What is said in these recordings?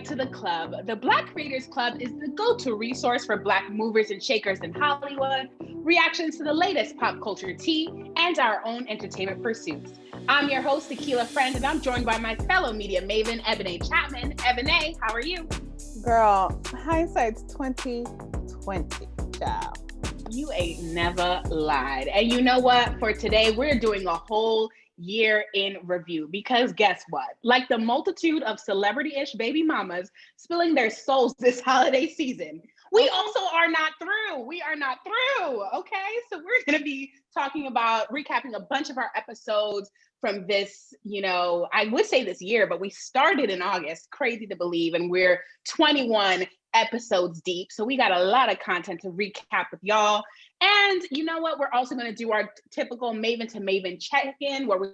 to the club. The Black Creators Club is the go-to resource for Black movers and shakers in Hollywood, reactions to the latest pop culture tea, and our own entertainment pursuits. I'm your host, Tequila Friend, and I'm joined by my fellow media maven, Ebony Chapman. Ebony, how are you? Girl, hindsight's 2020, child. You ain't never lied. And you know what? For today, we're doing a whole year in review because guess what? Like the multitude of celebrity-ish baby mamas spilling their souls this holiday season, we also are not through. We are not through. Okay. So we're going to be talking about recapping a bunch of our episodes from this, I would say this year, but we started in August, crazy to believe, and we're 21 episodes deep. So we got a lot of content to recap with y'all. And you know what? We're also going to do our typical Maven to Maven check-in where we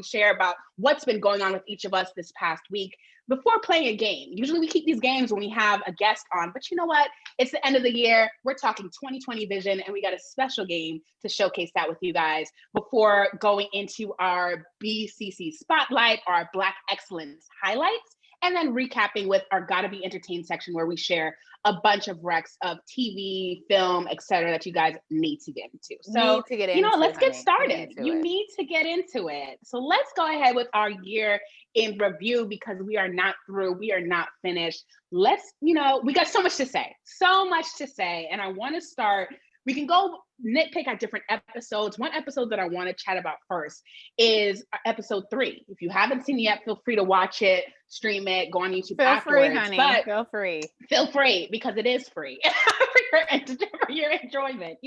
share about what's been going on with each of us this past week before playing a game. Usually we keep these games when we have a guest on, but you know what? It's the end of the year. We're talking 2020 vision, and we got a special game to showcase that with you guys before going into our BCC Spotlight, our Black Excellence highlights, and then recapping with our Gotta Be Entertained section where we share a bunch of recs of TV, film, etc. that you guys need to get into. So, let's get started. You need to get into it. So let's go ahead with our year in review because we are not through. We are not finished. We got so much to say. And I want to start. We can go nitpick at different episodes. One episode that I want to chat about first is episode 3. If you haven't seen it yet, feel free to watch it, stream it, go on YouTube afterwards. Feel free, honey. Feel free. Feel free because it is free for your enjoyment.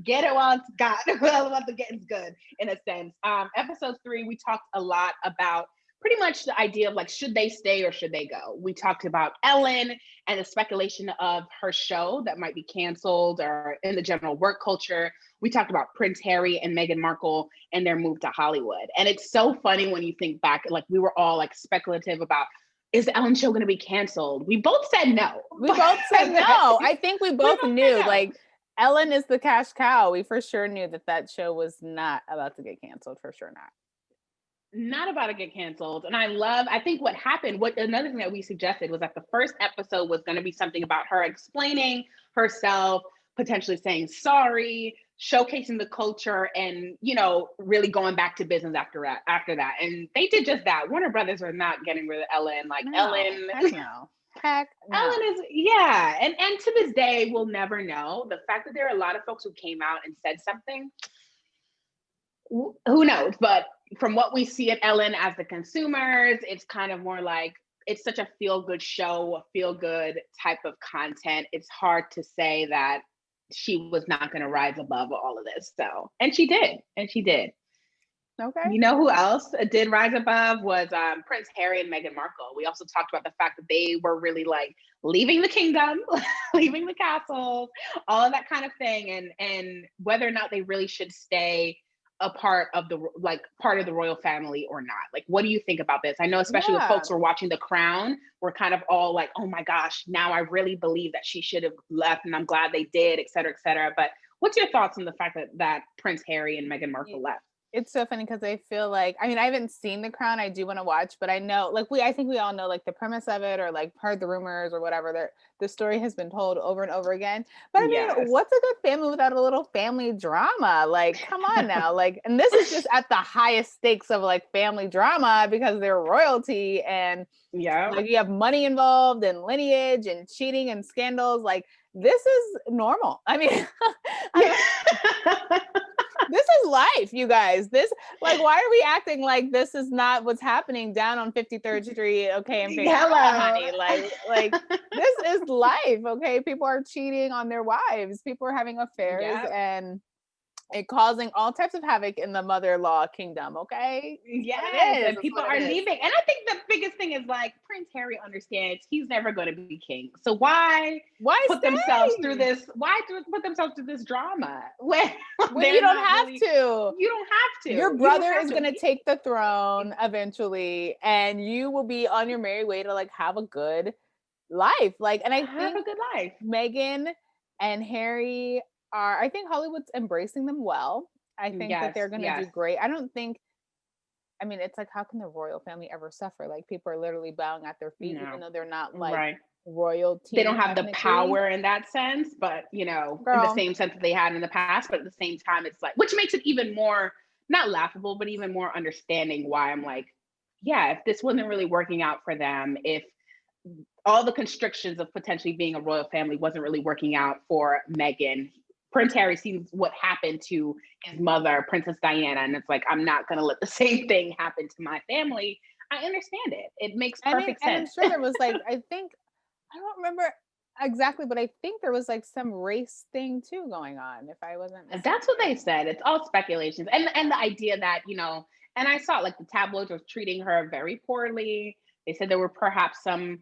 Get it while it's got. While the getting's good, in a sense. Episode 3, we talked a lot about pretty much the idea of like, should they stay or should they go? We talked about Ellen and the speculation of her show that might be canceled or in the general work culture. We talked about Prince Harry and Meghan Markle and their move to Hollywood. And it's so funny when you think back, like we were all like speculative about, is the Ellen show going to be canceled? We both said no. I think we both knew, like, Ellen is the cash cow. We for sure knew that show was not about to get canceled. For sure not about to get canceled. And I think what happened, another thing that we suggested was that the first episode was going to be something about her explaining herself, potentially saying sorry, showcasing the culture, and, really going back to business after that. And they did just that. Warner Brothers are not getting rid of Ellen. Heck no. Ellen is, yeah. And to this day, we'll never know. The fact that there are a lot of folks who came out and said something, who knows? But from what we see at Ellen as the consumers, it's kind of more like it's such a feel-good show, a feel-good type of content. It's hard to say that she was not going to rise above all of this. So, and she did. Okay. You know who else did rise above was Prince Harry and Meghan Markle. We also talked about the fact that they were really like leaving the kingdom, leaving the castle, all of that kind of thing, and whether or not they really should stay a part of the royal family or not. Like, what do you think about this? I know especially with folks who are watching The Crown, we're kind of all like, oh my gosh, now I really believe that she should have left and I'm glad they did, et cetera, et cetera. But what's your thoughts on the fact that Prince Harry and Meghan Markle left? It's so funny because I feel like, I haven't seen The Crown. I do want to watch, but I know, I think we all know like the premise of it or like heard the rumors or whatever. The story has been told over and over again. But what's a good family without a little family drama? Like, come on now. And this is just at the highest stakes of like family drama because they're royalty and you have money involved and lineage and cheating and scandals. Like, this is normal. This is life, you guys. Why are we acting like this is not what's happening down on 53rd Street? Okay, and hello, honey. This is life. Okay, people are cheating on their wives. People are having affairs and causing all types of havoc in the mother-in-law kingdom. Okay, and people are leaving. And I think the biggest thing is like Prince Harry understands he's never going to be king. So why put themselves through this? Why put themselves through this drama when you don't have to? You don't have to. Your brother is going to take the throne eventually, and you will be on your merry way to like have a good life. And I think a good life. Meghan and Harry I think Hollywood's embracing them well. I think that they're going to do great. I don't think I mean, it's like, how can the royal family ever suffer? Like, people are literally bowing at their feet, even though they're not like Right. royalty. They don't have the technically. power in that sense, but in the same sense that they had in the past, but at the same time, it's like, which makes it even more, not laughable, but even more understanding why I'm like, yeah, if this wasn't really working out for them, if all the constrictions of potentially being a royal family wasn't really working out for Meghan, Prince Harry sees what happened to his mother, Princess Diana, and it's like, I'm not going to let the same thing happen to my family. I understand it. It makes perfect sense. And I'm sure there was like, I don't remember exactly, but I think there was like some race thing too going on, if I wasn't mistaken. That's what they said. It's all speculations. And the idea that, and I saw like the tabloids were treating her very poorly. They said there were perhaps some,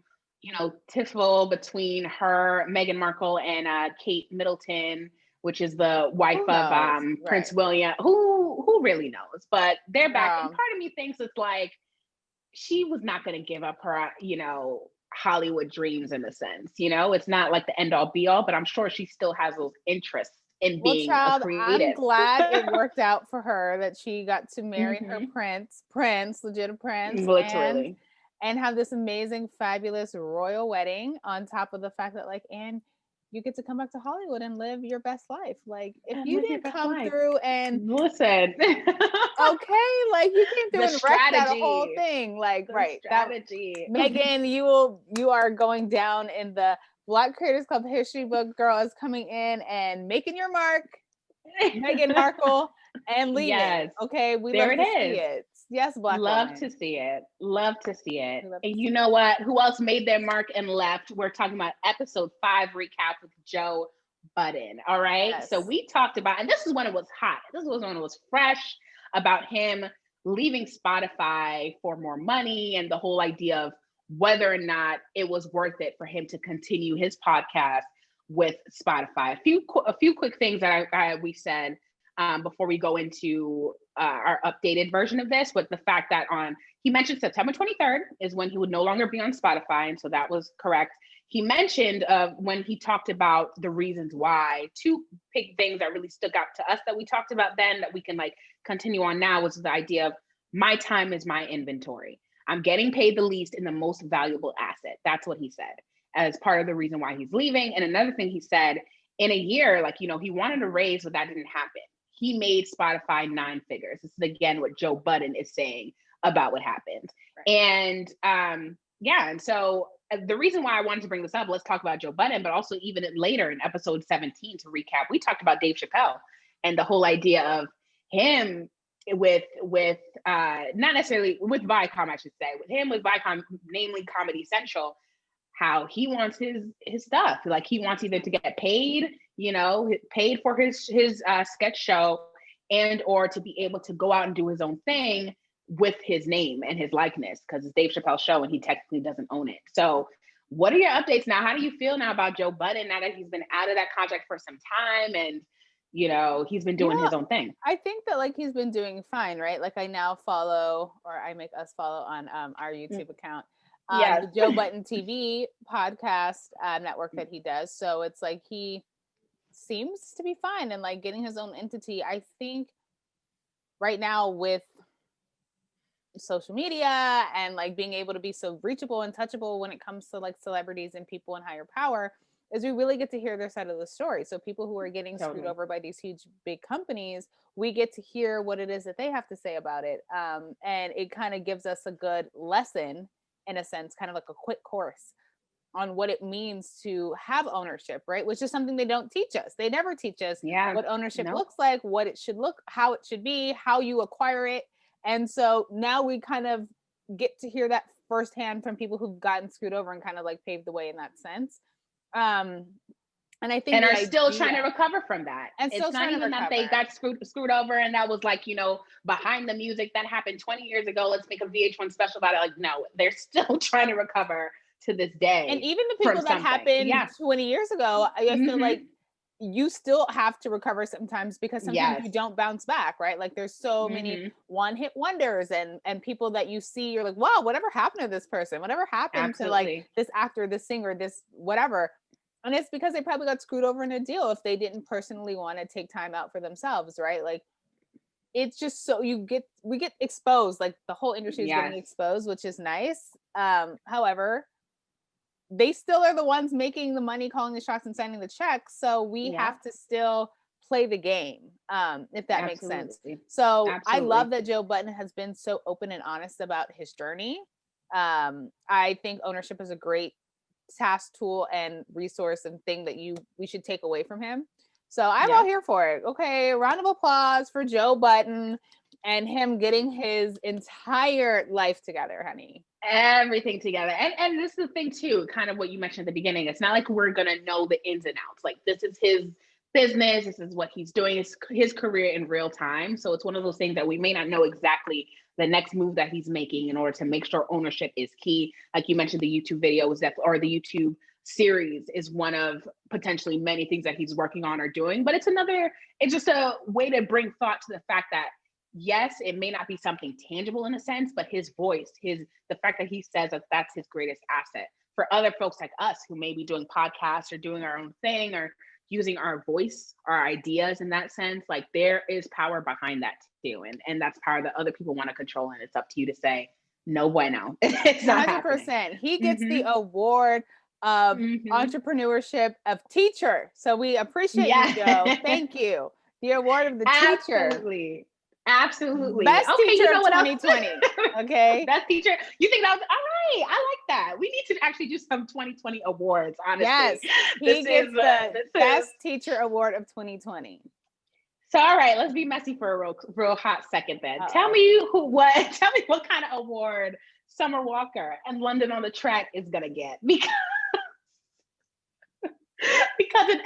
tiffle between her, Meghan Markle, and Kate Middleton, which is the wife of Prince William. Who really knows? But they're back. And part of me thinks it's like, she was not going to give up her, Hollywood dreams in a sense. It's not like the end all be all, but I'm sure she still has those interests in being a creative. I'm glad it worked out for her that she got to marry her prince, legit prince, literally, and have this amazing, fabulous royal wedding on top of the fact that and you get to come back to Hollywood and live your best life. Like, if you didn't come through and listen, okay, like you came through and wrecked that whole thing. Like, strategy. Meghan, you are going down in the Black Creators Club history book. Girl is coming in and making your mark. Meghan Markle and leaving. Yes. Okay, we love to see it. Yes, Black love woman. to see it. Love to see it. And you know what? Who else made their mark and left? We're talking about episode 5 recap with Joe Budden. All right. Yes. So we talked about, and this is when it was hot. This was when it was fresh, about him leaving Spotify for more money and the whole idea of whether or not it was worth it for him to continue his podcast with Spotify. A few quick things that we said before we go into our updated version of this, but the fact that he mentioned September 23rd is when he would no longer be on Spotify, and so that was correct. He mentioned when he talked about the reasons why, 2 big things that really stuck out to us that we talked about then that we can continue on now, was the idea of my time is my inventory. I'm getting paid the least in the most valuable asset. That's what he said as part of the reason why he's leaving. And another thing he said, in a year, he wanted to raise, but that didn't happen. He made Spotify 9 figures. This is again what Joe Budden is saying about what happened. Right. And and so the reason why I wanted to bring this up, let's talk about Joe Budden, but also even later in episode 17 to recap, we talked about Dave Chappelle and the whole idea of him with not necessarily with Viacom, I should say, with him with Viacom, namely Comedy Central, how he wants his stuff. Like, he wants either to get paid, paid for his sketch show, and or to be able to go out and do his own thing with his name and his likeness, because it's Dave Chappelle's show and he technically doesn't own it. So what are your updates now? How do you feel now about Joe Budden now that he's been out of that contract for some time and he's been doing his own thing? I think that he's been doing fine, right? I now follow, or I make us follow on our YouTube account, the Joe Budden TV podcast network that he does. So it's he seems to be fine and getting his own entity. I think right now with social media and being able to be so reachable and touchable when it comes to celebrities and people in higher power, is we really get to hear their side of the story. So people who are getting screwed over by these huge big companies, we get to hear what it is that they have to say about it. And it kind of gives us a good lesson, in a sense, kind of like a quick course on what it means to have ownership, right? Which is something they don't teach us. They never teach us what ownership looks like, what it should look, how it should be, how you acquire it. And so now we kind of get to hear that firsthand from people who've gotten screwed over and kind of paved the way in that sense. And I think are still trying to recover from that. And it's not even that they got screwed over and that was behind the music that happened 20 years ago. Let's make a VH1 special about it. No, they're still trying to recover to this day. And even the people that happened 20 years ago, I feel you still have to recover sometimes, because sometimes you don't bounce back, right? There's so many one-hit wonders and people that you see, you're like, wow, whatever happened to this person? Whatever happened to this actor, this singer, this whatever? And it's because they probably got screwed over in a deal if they didn't personally want to take time out for themselves, right? it's just so we get exposed, like the whole industry is getting exposed, which is nice. However, they still are the ones making the money, calling the shots, and signing the checks. So we have to still play the game, if that makes sense. So I love that Joe Budden has been so open and honest about his journey. I think ownership is a great task, tool, and resource and thing that we should take away from him. So I'm all here for it. Okay, round of applause for Joe Budden and him getting his entire life together, honey. Everything together. And this is the thing too, kind of what you mentioned at the beginning. It's not like we're gonna know the ins and outs. Like, this is his business, this is what he's doing, his career in real time. So it's one of those things that we may not know exactly the next move that he's making in order to make sure ownership is key. Like you mentioned, the YouTube video is or the YouTube series is one of potentially many things that he's working on or doing. But it's just a way to bring thought to the fact that, yes, it may not be something tangible in a sense, but his voice, the fact that he says that that's his greatest asset. For other folks like us who may be doing podcasts or doing our own thing or using our voice, our ideas in that sense, like, there is power behind that too. And that's power that other people want to control. And it's up to you to say, no bueno. It's not 100%. Happening. He gets the award of entrepreneurship of teacher. So we appreciate you, Joe. Thank you. The award of the teacher. Absolutely. Best teacher of 2020. Okay. Best teacher. You think that was all right? I like that. We need to actually do some 2020 awards, honestly. Yes. He gets the best teacher award of 2020. So, all right, let's be messy for a real hot second then. Tell me what kind of award Summer Walker and London on the Track is gonna get. Because in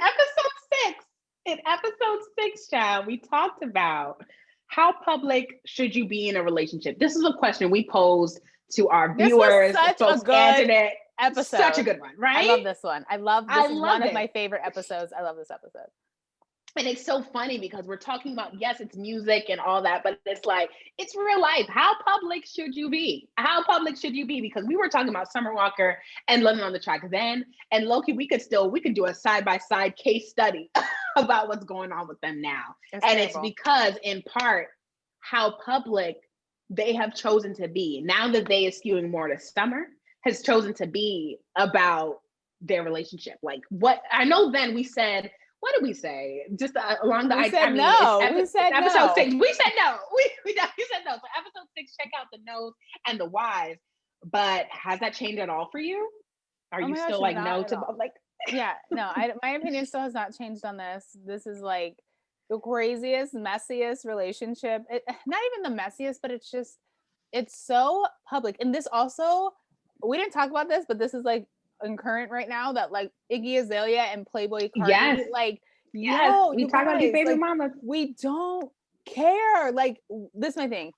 episode 6, child, we talked about how public should you be in a relationship. This is a question we posed to our viewers. This was such a good episode. Such a good one, right? I love this one. This is one of my favorite episodes. I love this episode. And it's so funny because we're talking about, yes, it's music and all that, but it's like, it's real life. How public should you be? How public should you be? Because we were talking about Summer Walker and London on the Track then, and Loki, we could do a side-by-side case study about what's going on with them now. It's because, in part, how public they have chosen to be. Now that they is skewing more to Summer, has chosen to be about their relationship. Like, what I know then we said, what did we say? Just along the idea. We said episode 6. We said no. We said no. So episode 6, check out the no's and the why's. But has that changed at all for you? Are you still like no to like? Yeah, no. My opinion still has not changed on this. This is like the craziest, messiest relationship. Not even the messiest, but it's so public. And this also, we didn't talk about this, but this is like in current right now, that like Iggy Azalea and Playboy Cardi, we talk about these baby mamas. We don't care. Like, this is my thing.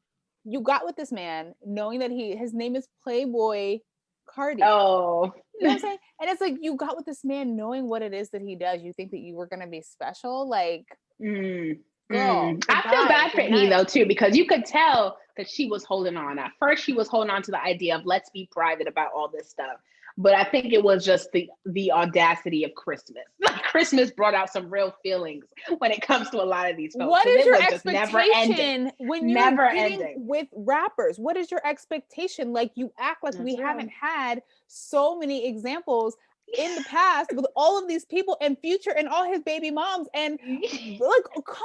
You got with this man knowing that his name is Playboy Cardi. Oh, you know what I'm saying? And it's like, you got with this man knowing what it is that he does. You think that you were gonna be special, like. Girl, I feel bad for Iggy though too, because you could tell that she was holding on. At first, she was holding on to the idea of let's be private about all this stuff. But I think it was just the audacity of Christmas. Like, Christmas brought out some real feelings when it comes to a lot of these folks. What is your expectation when you're getting with rappers? What is your expectation? Like, you act like we haven't had so many examples in the past with all of these people and Future and all his baby moms, and like, come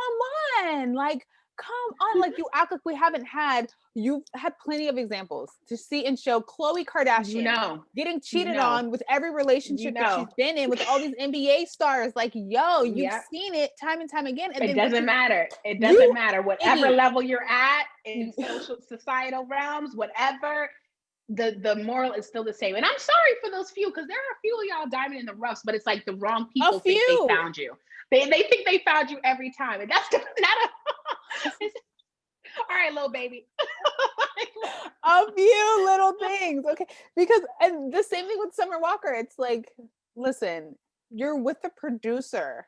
on, like you act like we haven't had. You've had plenty of examples to see and show. Khloe Kardashian getting cheated on with every relationship that she's been in with all these NBA stars. Like, you've seen it time and time again. And it doesn't matter. It doesn't matter. Whatever level you're at in societal realms, whatever, the moral is still the same. And I'm sorry for those few, because there are a few of y'all diamond in the roughs, but it's like the wrong people think they found you. They think they found you every time, and that's not all right, little baby. A few little things, okay? Because, and the same thing with Summer Walker. It's like, listen, you're with the producer.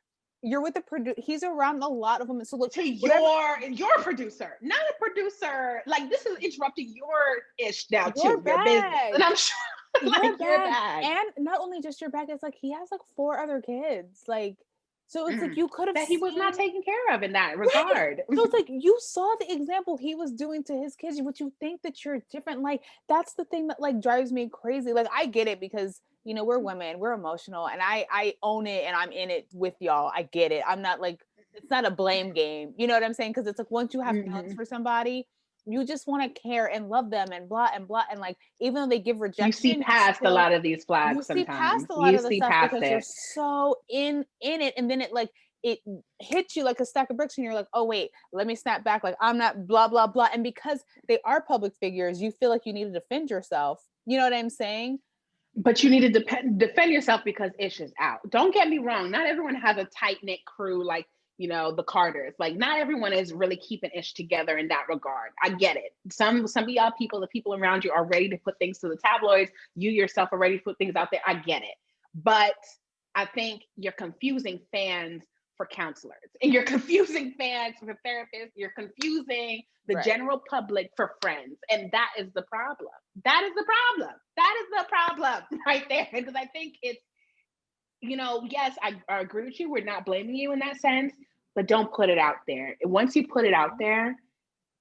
He's around a lot of women. So look, to your producer, not a producer. Like, this is interrupting your ish now too. Your business, and I'm sure like your bag. And not only just your bag, it's like he has like 4 other kids. Like, So it's like you could have that he was not taken care of in that regard. So it's like you saw the example he was doing to his kids, but you think that you're different. Like that's the thing that like drives me crazy. Like I get it because you know we're women, we're emotional, and I own it and I'm in it with y'all. I get it. I'm not like it's not a blame game. You know what I'm saying? Because it's like once you have feelings for somebody, you just want to care and love them and blah and blah and like even though they give rejection, you see past a lot of these flags. You see past sometimes a lot you of the see stuff past because it. you're so in it, and then it hits you like a stack of bricks and you're like, oh wait, let me snap back, like I'm not blah blah blah. And because they are public figures, you feel like you need to defend yourself. You know what I'm saying? But you need to defend yourself because Ish is out. Don't get me wrong, not everyone has a tight-knit crew like the Carters. Like not everyone is really keeping Ish together in that regard. I get it. Some of y'all people, the people around you are ready to put things to the tabloids. You yourself are ready to put things out there. I get it. But I think you're confusing fans for counselors and you're confusing fans for therapists. You're confusing the general public for friends. And that is the problem. That is the problem. That is the problem right there. Because I think it's, yes, I agree with you. We're not blaming you in that sense, but don't put it out there. Once you put it out there,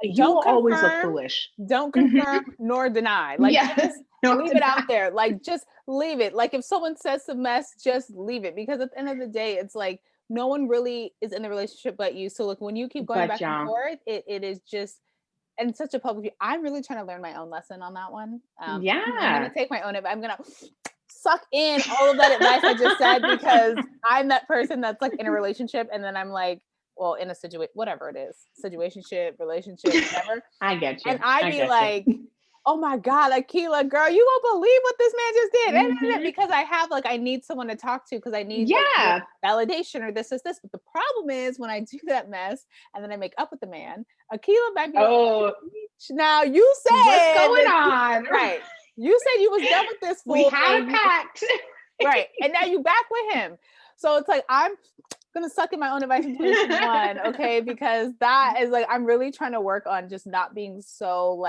you will always look foolish. Don't confirm nor deny. Like just leave it out there. Like just leave it. Like if someone says some mess, just leave it. Because at the end of the day, it's like no one really is in the relationship but you. So like when you keep going back and forth, it is just and such a public view. I'm really trying to learn my own lesson on that one. I'm gonna take my own I'm gonna suck in all of that advice I just said because I'm that person that's like in a relationship and then I'm like, well, in a situation, whatever it is, situationship, relationship, whatever. I get you. And I'd be like, oh my God, Akila, girl, you won't believe what this man just did. Mm-hmm. Because I have I need someone to talk to because I need validation or this. But the problem is when I do that mess and then I make up with the man, Akila might be like, now you said what's going on? Right. You said you was done with this fool. We had a pact. Right. And now you back with him. So it's like, I'm going to suck in my own advice in 2021. Okay. Because that is I'm really trying to work on just not being so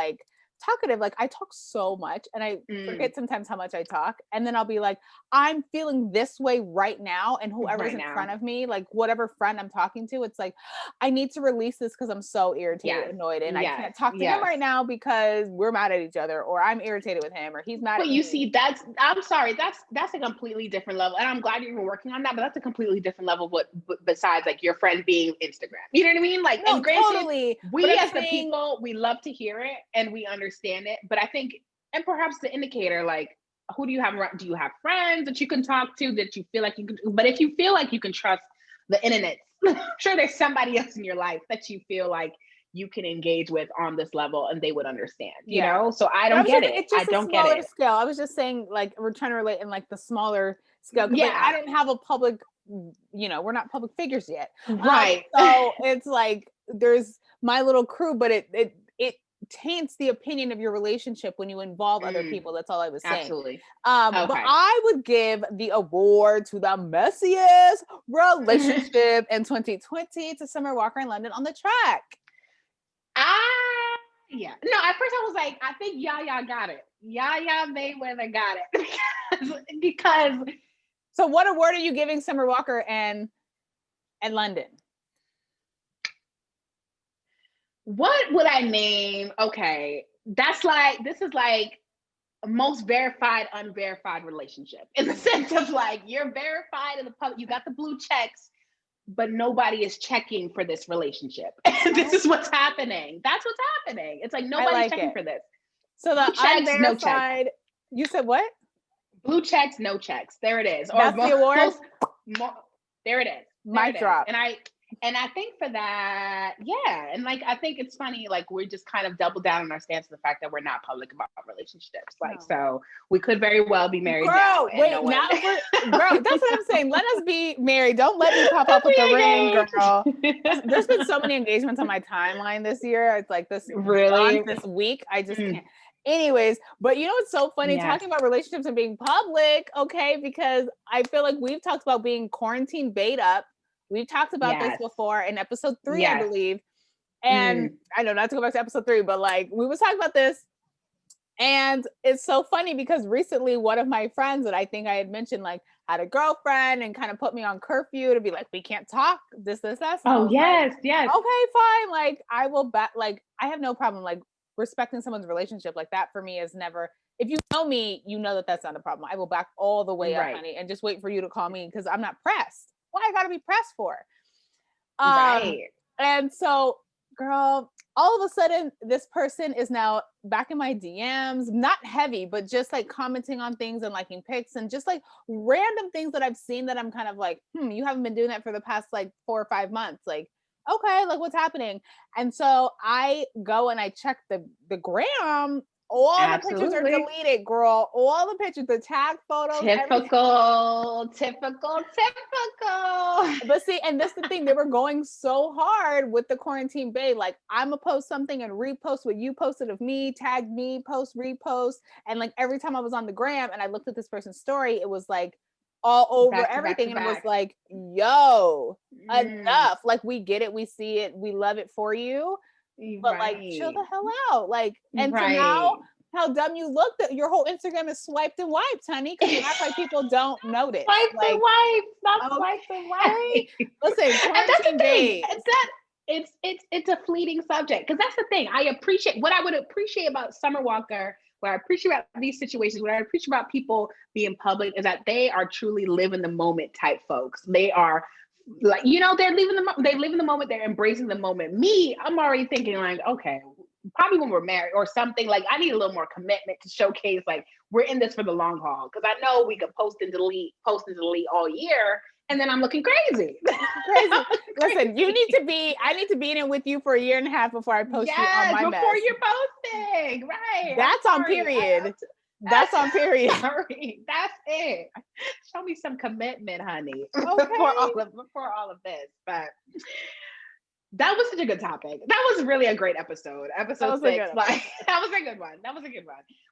talkative. I talk so much and I forget sometimes how much I talk. And then I'll be like, I'm feeling this way right now. And whoever's in front of me, whatever friend I'm talking to, it's like, I need to release this because I'm so irritated, annoyed. And I can't talk to him right now because we're mad at each other or I'm irritated with him or he's mad at me. But you see, I'm sorry, that's a completely different level. And I'm glad you're working on that, but that's a completely different level besides your friend being Instagram. You know what I mean? No, and granted, totally. We as the people, we love to hear it and we understand it, but I think, and perhaps the indicator, who do you have? Do you have friends that you can talk to that you feel like you can? But if you feel like you can trust the internet, I'm sure there's somebody else in your life that you feel like you can engage with on this level and they would understand, you know? So I don't get it. It's just I don't get it. Scale. I was just saying, we're trying to relate in the smaller scale. Yeah. I don't have a public, we're not public figures yet. Right. So it's there's my little crew, but it taints the opinion of your relationship when you involve other people. That's all I was saying. Absolutely. But I would give the award to the messiest relationship in 2020 to Summer Walker and London on the track. Yeah. No, at first I was like, I think Yaya got it. Yaya Mayweather got it. because So what award are you giving Summer Walker and London? What would I name? Okay. That's this is most verified, unverified relationship in the sense of you're verified in the public, you got the blue checks, but nobody is checking for this relationship. And this is what's happening. That's what's happening. It's nobody's checking for this. So the checks, no check. You said what? Blue checks, no checks. There it is. That's the award. There it is. Mic drop. And I think for that, and I think it's funny, we just kind of double down on our stance on the fact that we're not public about relationships. So we could very well be married now. Girl, that's what I'm saying. Let us be married. Don't let me pop up with the ring, girl. There's been so many engagements on my timeline this year. It's this week. I just can't. Anyways, but it's so funny talking about relationships and being public, okay? Because I feel like we've talked about being quarantine bait up. We've talked about this before in episode 3, I believe. And I know not to go back to episode 3, but we was talking about this. And it's so funny because recently one of my friends that I think I had mentioned like had a girlfriend and kind of put me on curfew to be like, we can't talk this. And Oh, yes, like, yes. okay, fine. Like I will like, I have no problem like respecting someone's relationship. Like that for me is never, if you know me, you know that that's not a problem. I will back all the way up, honey, and just wait for you to call me because I'm not pressed. Why I gotta be pressed for? Right. And so, girl, all of a sudden, this person is now back in my DMs, not heavy, but just like commenting on things and liking pics and just like random things that I've seen that I'm kind of like, you haven't been doing that for the past like 4 or 5 months. Like, okay, like what's happening? And so I go and I check the gram. All the pictures are deleted, girl. All the pictures, the tag photos. Typical. But see, and that's the thing. They were going so hard with the quarantine bae. Like, I'm gonna post something and repost what you posted of me, tag me, post, repost. And like every time I was on the gram and I looked at this person's story, it was like all over everything. And it was like, yo, enough. Like, we get it, we see it, we love it for you. But like, chill the hell out. Like, and so now how dumb you look that your whole Instagram is swiped and wiped, honey, because you act like people don't notice. Swiped like, and wiped, not swiped and wiped. Listen, and that's the thing. It's a fleeting subject because that's the thing. I appreciate what I would appreciate about Summer Walker. What I appreciate about these situations, what I appreciate about people being public is that they are truly live in the moment type folks. They are like, they live in the moment, they're embracing the moment. Me, I'm already thinking like, okay, probably when we're married or something, like I need a little more commitment to showcase like we're in this for the long haul. Because I know we could post and delete all year, and then I'm looking crazy. Crazy. Listen, I need to be in it with you for a year and a half before I post you on my mess. Before you're posting, right? That's on period. That's on period. Sorry, that's it. Show me some commitment, honey. Okay. before all of this, but that was such a good topic. That was really a great episode. Episode 6, that was a good one.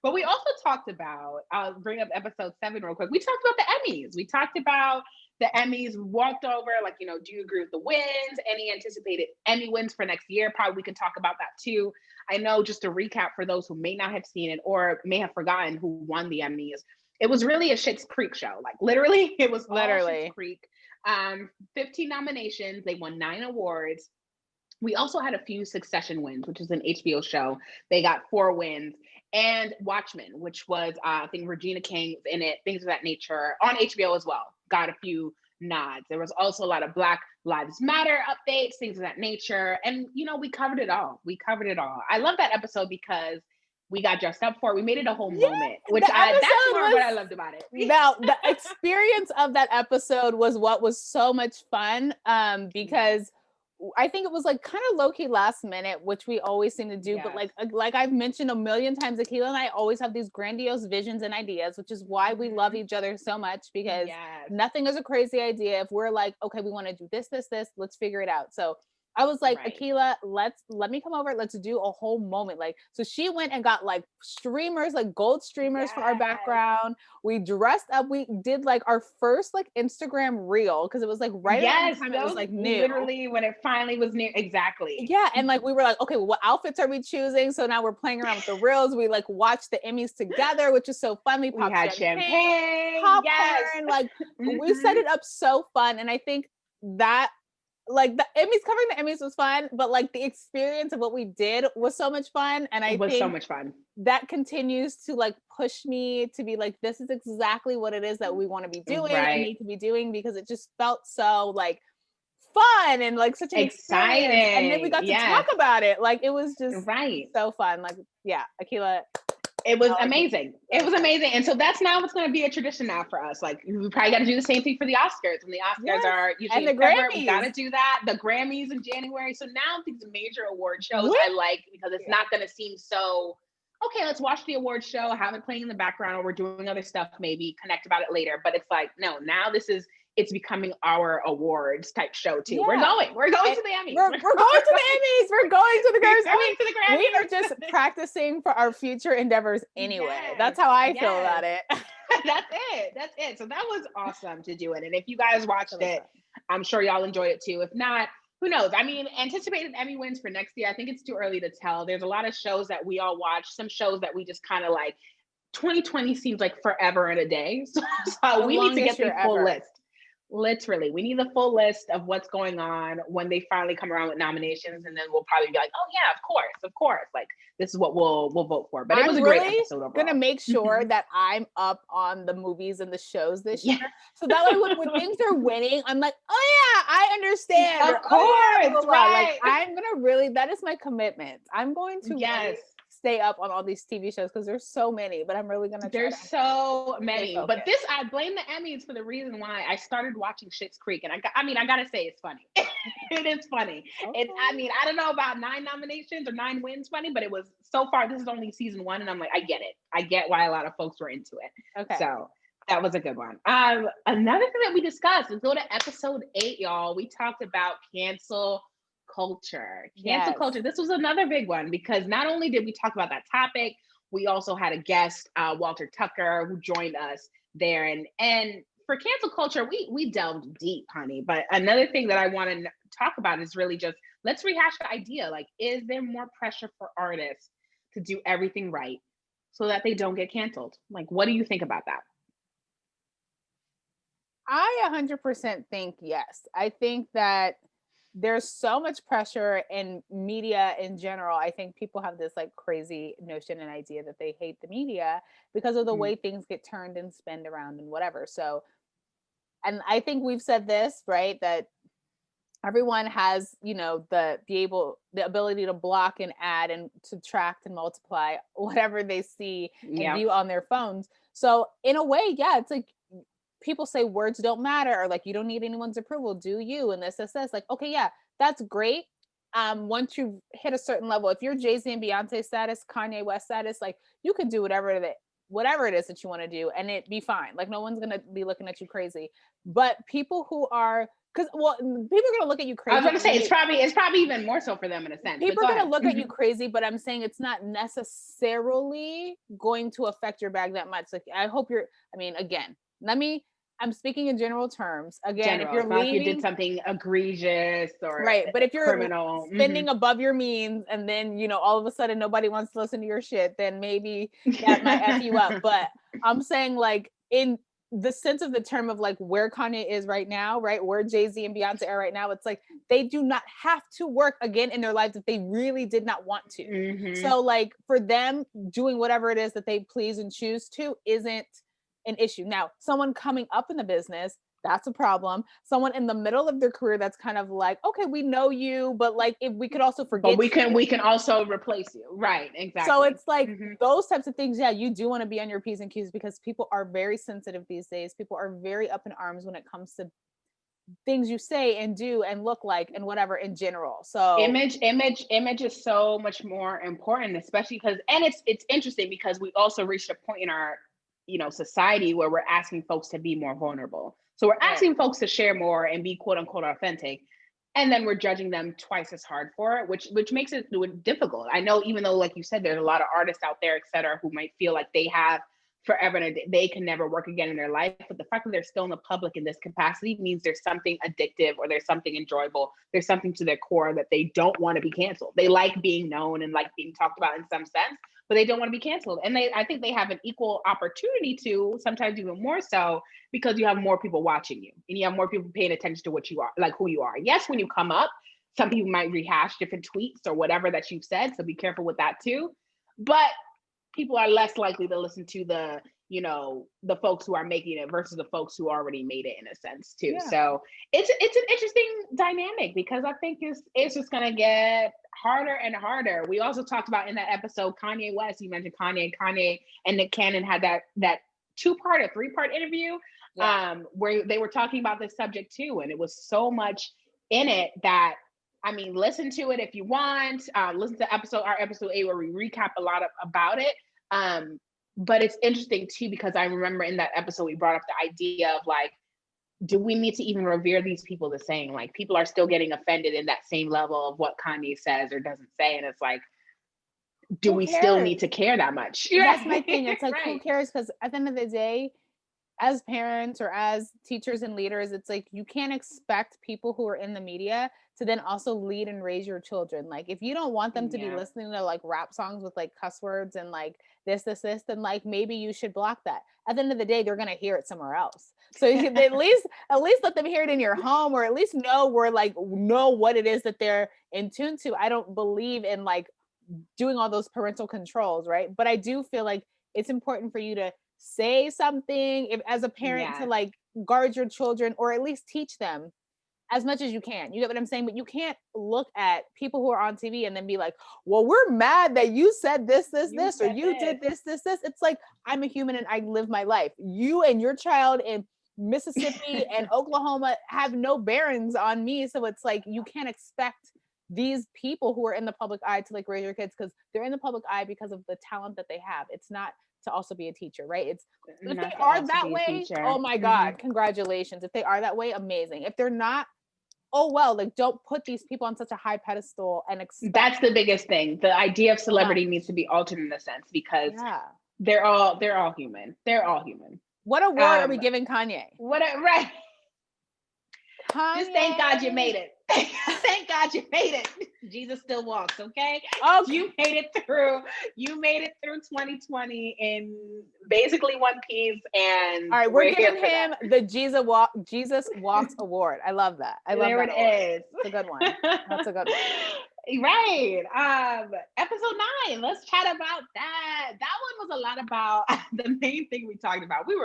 But we also talked about, I'll bring up episode 7 real quick. We talked about the Emmys. We talked about the Emmys, walked over, like, do you agree with the wins? Any anticipated Emmy wins for next year? Probably we can talk about that too. I know, just to recap for those who may not have seen it or may have forgotten who won the Emmys, it was really a Schitt's Creek show. Like literally, it was literally Schitt's Creek. 15 nominations. They won 9 awards. We also had a few Succession wins, which is an HBO show. They got 4 wins. And Watchmen, which was, I think Regina King in it, things of that nature, on HBO as well, got a few nods. There was also a lot of Black Lives Matter updates, things of that nature. And, we covered it all. I love that episode because we got dressed up for it. We made it a whole moment, that's more what I loved about it. Now, the experience of that episode was what was so much fun, because I think it was like kind of low-key last minute, which we always seem to do. Yes. But like I've mentioned a million times, Akilah and I always have these grandiose visions and ideas, which is why we love each other so much, because nothing is a crazy idea. If we're like, okay, we want to do this, let's figure it out. So I was like, Akilah, let me come over. Let's do a whole moment. Like, so she went and got like streamers, like gold streamers for our background. We dressed up. We did like our first like Instagram reel, because it was like right around the time it was like new. Literally when it finally was new. Exactly. Yeah. And like we were like, okay, well, what outfits are we choosing? So now we're playing around with the reels. We like watched the Emmys together, which is so fun. We had champagne, popcorn. Like we set it up so fun. And I think that like the Emmys, covering the Emmys was fun, but like the experience of what we did was so much fun. And I think so much fun. That continues to like push me to be like, this is exactly what it is that we want to be doing and need to be doing, because it just felt so like fun and like such an exciting experience. And then we got to talk about it. Like it was just so fun. Like, yeah, Akilah. It was amazing. It was amazing. And so that's now what's going to be a tradition now for us. Like we probably got to do the same thing for the Oscars. When the Oscars are usually in February, we got to do that. The Grammys in January. So now these major award shows I like, because it's not going to seem so, okay, let's watch the award show, have it playing in the background, or we're doing other stuff, maybe connect about it later. But it's like, no, now it's becoming our awards type show too. Yeah. Wewe're going to the Emmys. We're going to the Emmys. We're going to the Grammys. We are just practicing for our future endeavors anyway. Yes. That's how I feel about it. That's it. So that was awesome to do it. And if you guys watched it, I'm sure y'all enjoyed it too. If not, Who knows? I mean, anticipated Emmy wins for next year. I think it's too early to tell. There's a lot of shows that we all watch, some shows that we just kind of like. 2020 seems like forever and a day. So we need to get the full list. Literally, we need the full list of what's going on when they finally come around with nominations, and then we'll probably be like, "Oh yeah, of course." Like this is what we'll vote for. But it was a great episode overall. Gonna make sure that I'm up on the movies and the shows this year, so that way when things are winning, I'm like, "Oh yeah, I understand." Of course, right? Like I'm gonna really. That is my commitment. I'm going to really stay up on all these TV shows because there's so many, but I'm really gonna try. There's so many, but this I blame the Emmys for the reason why I started watching Schitt's Creek, and I gotta say it's funny. It is funny. Okay. I don't know about 9 nominations or 9 wins funny, but it was so far. This is only season 1, and I'm like, I get it. I get why a lot of folks were into it. Okay, so that was a good one. Another thing that we discussed, let's go to episode 8, y'all. We talked about cancel culture. Culture. This was another big one because not only did we talk about that topic, we also had a guest, Walter Tucker, who joined us there. And for cancel culture, we delved deep, honey. But another thing that I want to talk about is really just let's rehash the idea. Like, is there more pressure for artists to do everything right so that they don't get canceled? Like, what do you think about that? I 100% think yes. I think that there's so much pressure in media in general. I think people have this like crazy notion and idea that they hate the media because of the way things get turned and spun around and whatever. So, and I think we've said this, right? That everyone has, the ability to block and add and subtract and multiply whatever they see and view on their phones. So in a way, yeah, it's like people say words don't matter, or like you don't need anyone's approval, do you? And this like, okay, yeah, that's great. Once you hit a certain level, if you're Jay-Z and Beyonce status, Kanye West status, like you can do whatever it is that you want to do and it be fine. Like no one's gonna be looking at you crazy. But people who are people are gonna look at you crazy. I was gonna say it's probably even more so for them in a sense. People are gonna look at you crazy, but I'm saying it's not necessarily going to affect your bag that much. Like I hope again, I'm speaking in general terms. Again, if you're leaving, you did something egregious or right, but if you're criminal, spending above your means, and then all of a sudden nobody wants to listen to your shit, then maybe that might f you up. But I'm saying like in the sense of the term of like where Kanye is right now, right, where Jay-Z and Beyonce are right now, it's like they do not have to work again in their lives if they really did not want to. So like for them, doing whatever it is that they please and choose to isn't an issue. Now, someone coming up in the business, that's a problem. Someone in the middle of their career, that's kind of like, okay, we know you, but like if we could also forget, but we can also replace you, right? Exactly. So it's like those types of things. Yeah, you do want to be on your P's and Q's because people are very sensitive these days. People are very up in arms when it comes to things you say and do and look like and whatever in general. So image is so much more important, especially because, and it's interesting because we also reached a point in our society where we're asking folks to be more vulnerable. So we're asking folks to share more and be quote unquote authentic. And then we're judging them twice as hard for it, which makes it difficult. I know, even though, like you said, there's a lot of artists out there, et cetera, who might feel like they have forever and they can never work again in their life. But the fact that they're still in the public in this capacity means there's something addictive or there's something enjoyable. There's something to their core that they don't want to be canceled. They like being known and like being talked about in some sense, but they don't want to be canceled. And I think they have an equal opportunity to, sometimes even more so, because you have more people watching you and you have more people paying attention to what you are, like who you are. Yes, when you come up, some people might rehash different tweets or whatever that you've said. So be careful with that too. But people are less likely to listen to the folks who are making it versus the folks who already made it in a sense too. Yeah. So it's an interesting dynamic because I think it's just going to get harder and harder. We also talked about in that episode, Kanye West, you mentioned Kanye and Nick Cannon had that 2-part or 3-part interview where they were talking about this subject too. And it was so much in it that, listen to it if you want, listen to our episode 8 where we recap a lot about it. But it's interesting too, because I remember in that episode, we brought up the idea of like, do we need to even revere these people the same? Like people are still getting offended in that same level of what Kanye says or doesn't say. And it's like, do we still need to care that much? That's my thing. It's like, right. Who cares? Because at the end of the day, as parents or as teachers and leaders, it's like you can't expect people who are in the media to then also lead and raise your children. Like if you don't want them to be listening to like rap songs with like cuss words and like this, then like maybe you should block that. At the end of the day, they're gonna hear it somewhere else. So you at least let them hear it in your home, or at least know what it is that they're in tune to. I don't believe in like doing all those parental controls, right? But I do feel like it's important for you to say something if, as a parent, to like guard your children or at least teach them as much as you can. You get what I'm saying? But you can't look at people who are on TV and then be like, well, we're mad that you said this, or you did this. It's like, I'm a human and I live my life. You and your child in Mississippi and Oklahoma have no bearings on me. So it's like, you can't expect these people who are in the public eye to like raise your kids, because they're in the public eye because of the talent that they have. It's not to also be a teacher, right? It's if they are that way, oh my God, congratulations. If they are that way, amazing. If they're not, oh well, like don't put these people on such a high pedestal and expect. That's the biggest thing. The idea of celebrity needs to be altered in a sense, because they're all human. They're all human. What award are we giving Kanye? Right. Kanye. Just thank God you made it. Thank God you made it. Jesus still walks, okay? You made it through. You made it through 2020 in basically one piece. And all right, we're giving him the Jesus Walks Award. I love that. I love that. There it is. It's a good one. That's a good one. Right. Episode 9. Let's chat about that. That one was a lot about the main thing we talked about. We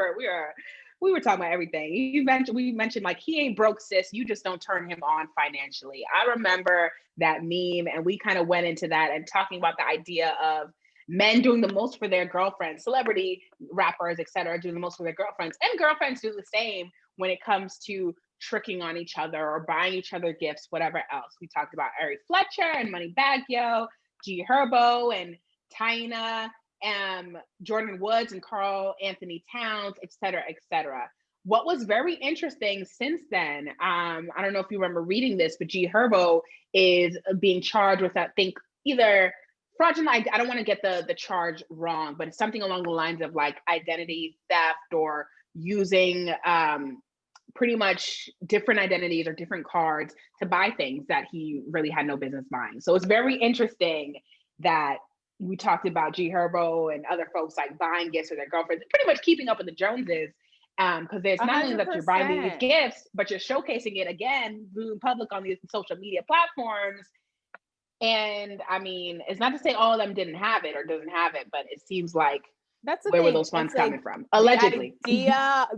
were talking about everything. We mentioned like, he ain't broke, sis. You just don't turn him on financially. I remember that meme, and we kind of went into that and talking about the idea of men doing the most for their girlfriends, celebrity rappers, etc., doing the most for their girlfriends, and girlfriends do the same when it comes to tricking on each other or buying each other gifts, whatever else. We talked about Ari Fletcher and Moneybagg Yo, G Herbo and Tiana, Jordan Woods and Carl Anthony Towns, et cetera. What was very interesting since then, I don't know if you remember reading this, but G Herbo is being charged with, I think, either fraudulent, I don't want to get the charge wrong, but it's something along the lines of like identity theft or using pretty much different identities or different cards to buy things that he really had no business buying. So it's very interesting that we talked about G Herbo and other folks like buying gifts for their girlfriends, pretty much keeping up with the Joneses. Because there's not only that you're buying these gifts, but you're showcasing it again, being public on these social media platforms. And I mean, it's not to say all of them didn't have it or doesn't have it, but it seems like that's where were those funds coming from? Allegedly. The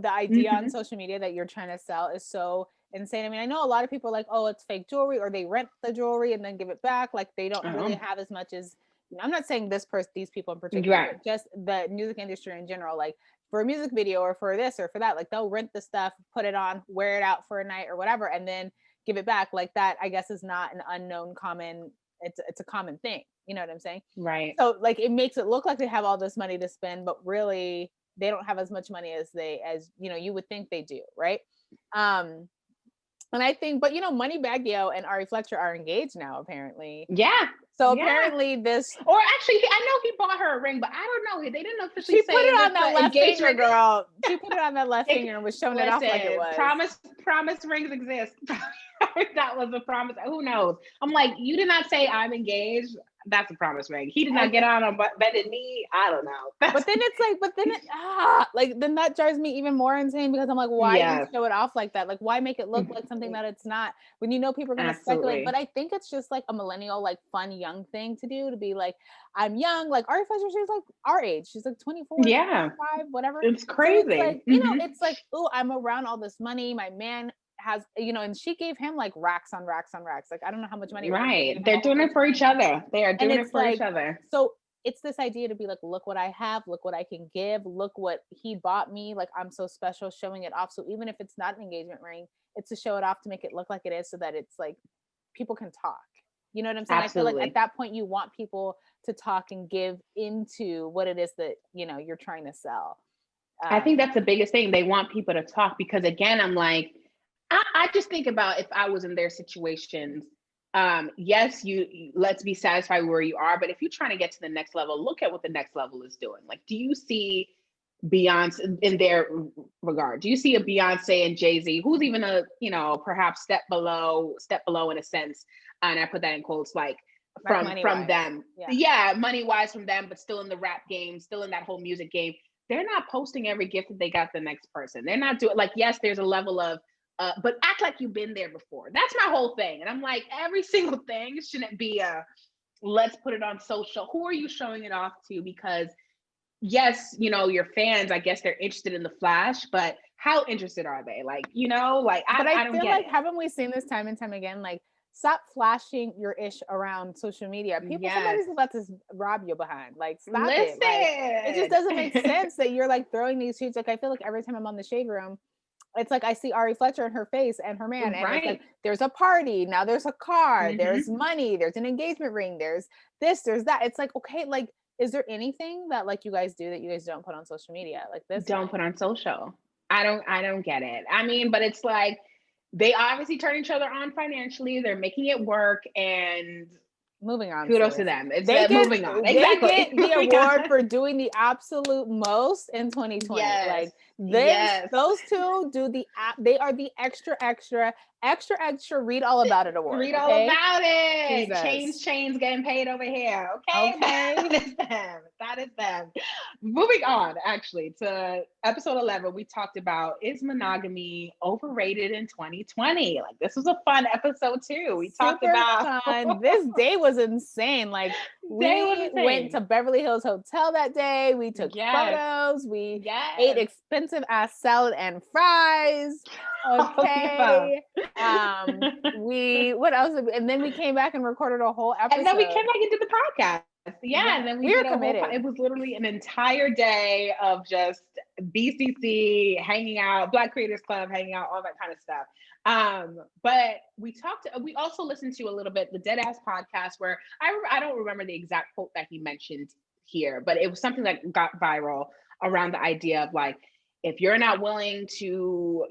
idea on social media that you're trying to sell is so insane. I mean, I know a lot of people are like, oh, it's fake jewelry, or they rent the jewelry and then give it back. Like they don't really have as much as, I'm not saying these people in particular, but just the music industry in general. Like for a music video or for this or for that, like they'll rent the stuff, put it on, wear it out for a night or whatever, and then give it back. Like that, I guess, is not an unknown common. It's a common thing. You know what I'm saying? Right. So like it makes it look like they have all this money to spend, but really they don't have as much money as you would think they do, right? And I think, but Moneybagg Yo and Ari Fletcher are engaged now, apparently. Yeah. So apparently this, or actually, I know he bought her a ring, but I don't know. They didn't officially say. She put it on that left finger, girl. She put it on that left finger and was showing it off like it was. Promise rings exist. That was a promise. Who knows? I'm like, you did not say I'm engaged. That's a promise ring. He did not get on bended knee. I don't know. But then it's like, then that drives me even more insane, because I'm like, why even show it off like that? Like, why make it look like something that it's not, when people are going to speculate? But I think it's just like a millennial, like fun young thing to do, to be like, I'm young. Like Ari Fletcher, she's like our age. She's like 24, 25, whatever. It's crazy. So it's like, it's like, oh, I'm around all this money. My man has, and she gave him like racks on racks on racks. Like, I don't know how much money. Right. They're doing it for each other. They are doing it for each other. So it's this idea to be like, look what I have, look what I can give, look what he bought me. Like, I'm so special, showing it off. So even if it's not an engagement ring, it's to show it off, to make it look like it is, so that it's like people can talk. You know what I'm saying? Absolutely. I feel like at that point you want people to talk and give into what it is that, you're trying to sell. I think that's the biggest thing. They want people to talk, because again, I'm like, I just think about if I was in their situations, yes, you let's be satisfied where you are, but if you're trying to get to the next level, look at what the next level is doing. Like, do you see Beyonce in their regard? Do you see a Beyonce and Jay-Z, who's even a, perhaps step below in a sense, and I put that in quotes, like from them. Yeah, money wise from them, but still in the rap game, still in that whole music game. They're not posting every gift that they got the next person. They're not doing, like, yes, there's a level of but act like you've been there before. That's my whole thing. And I'm like, every single thing shouldn't be let's put it on social. Who are you showing it off to? Because yes, your fans, I guess they're interested in the flash, but how interested are they? Like, I don't feel get like, it. haven't we seen this time and time again? Like, stop flashing your ish around social media. Somebody's about to rob you behind. Like, stop it. Like, it just doesn't make sense that you're like throwing these shades. Like, I feel like every time I'm on the Shade Room, it's like I see Ari Fletcher in her face and her man, and it's like, there's a party, now there's a car, there's money, there's an engagement ring, there's this, there's that. It's like, okay, like, is there anything that like you guys do that you guys don't put on social media? Like this? Don't put on social. I don't get it. I mean, but it's like they obviously turn each other on financially. They're making it work, and moving on. Kudos to them. It's moving on. Exactly. They get the award for doing the absolute most in 2020. Yes. Like those two do they are the extra read all about it award. Read all about it. Chains getting paid over here. Okay. That is them. Moving on, actually, to episode 11, we talked about, is monogamy overrated in 2020? Like, this was a fun episode too. We talked about fun. This day was insane. Like, we went to Beverly Hills Hotel that day. We took photos. We ate expensive ass salad and fries. Okay. What else? And then we came back and recorded a whole episode. And then we came back and did the podcast. Yeah, and then we were committed. It was literally an entire day of just BCC, hanging out, Black Creators Club, hanging out, all that kind of stuff. But we also listened to a little bit the Deadass podcast, where I don't remember the exact quote that he mentioned here, but it was something that got viral around the idea of, like, if you're not willing to,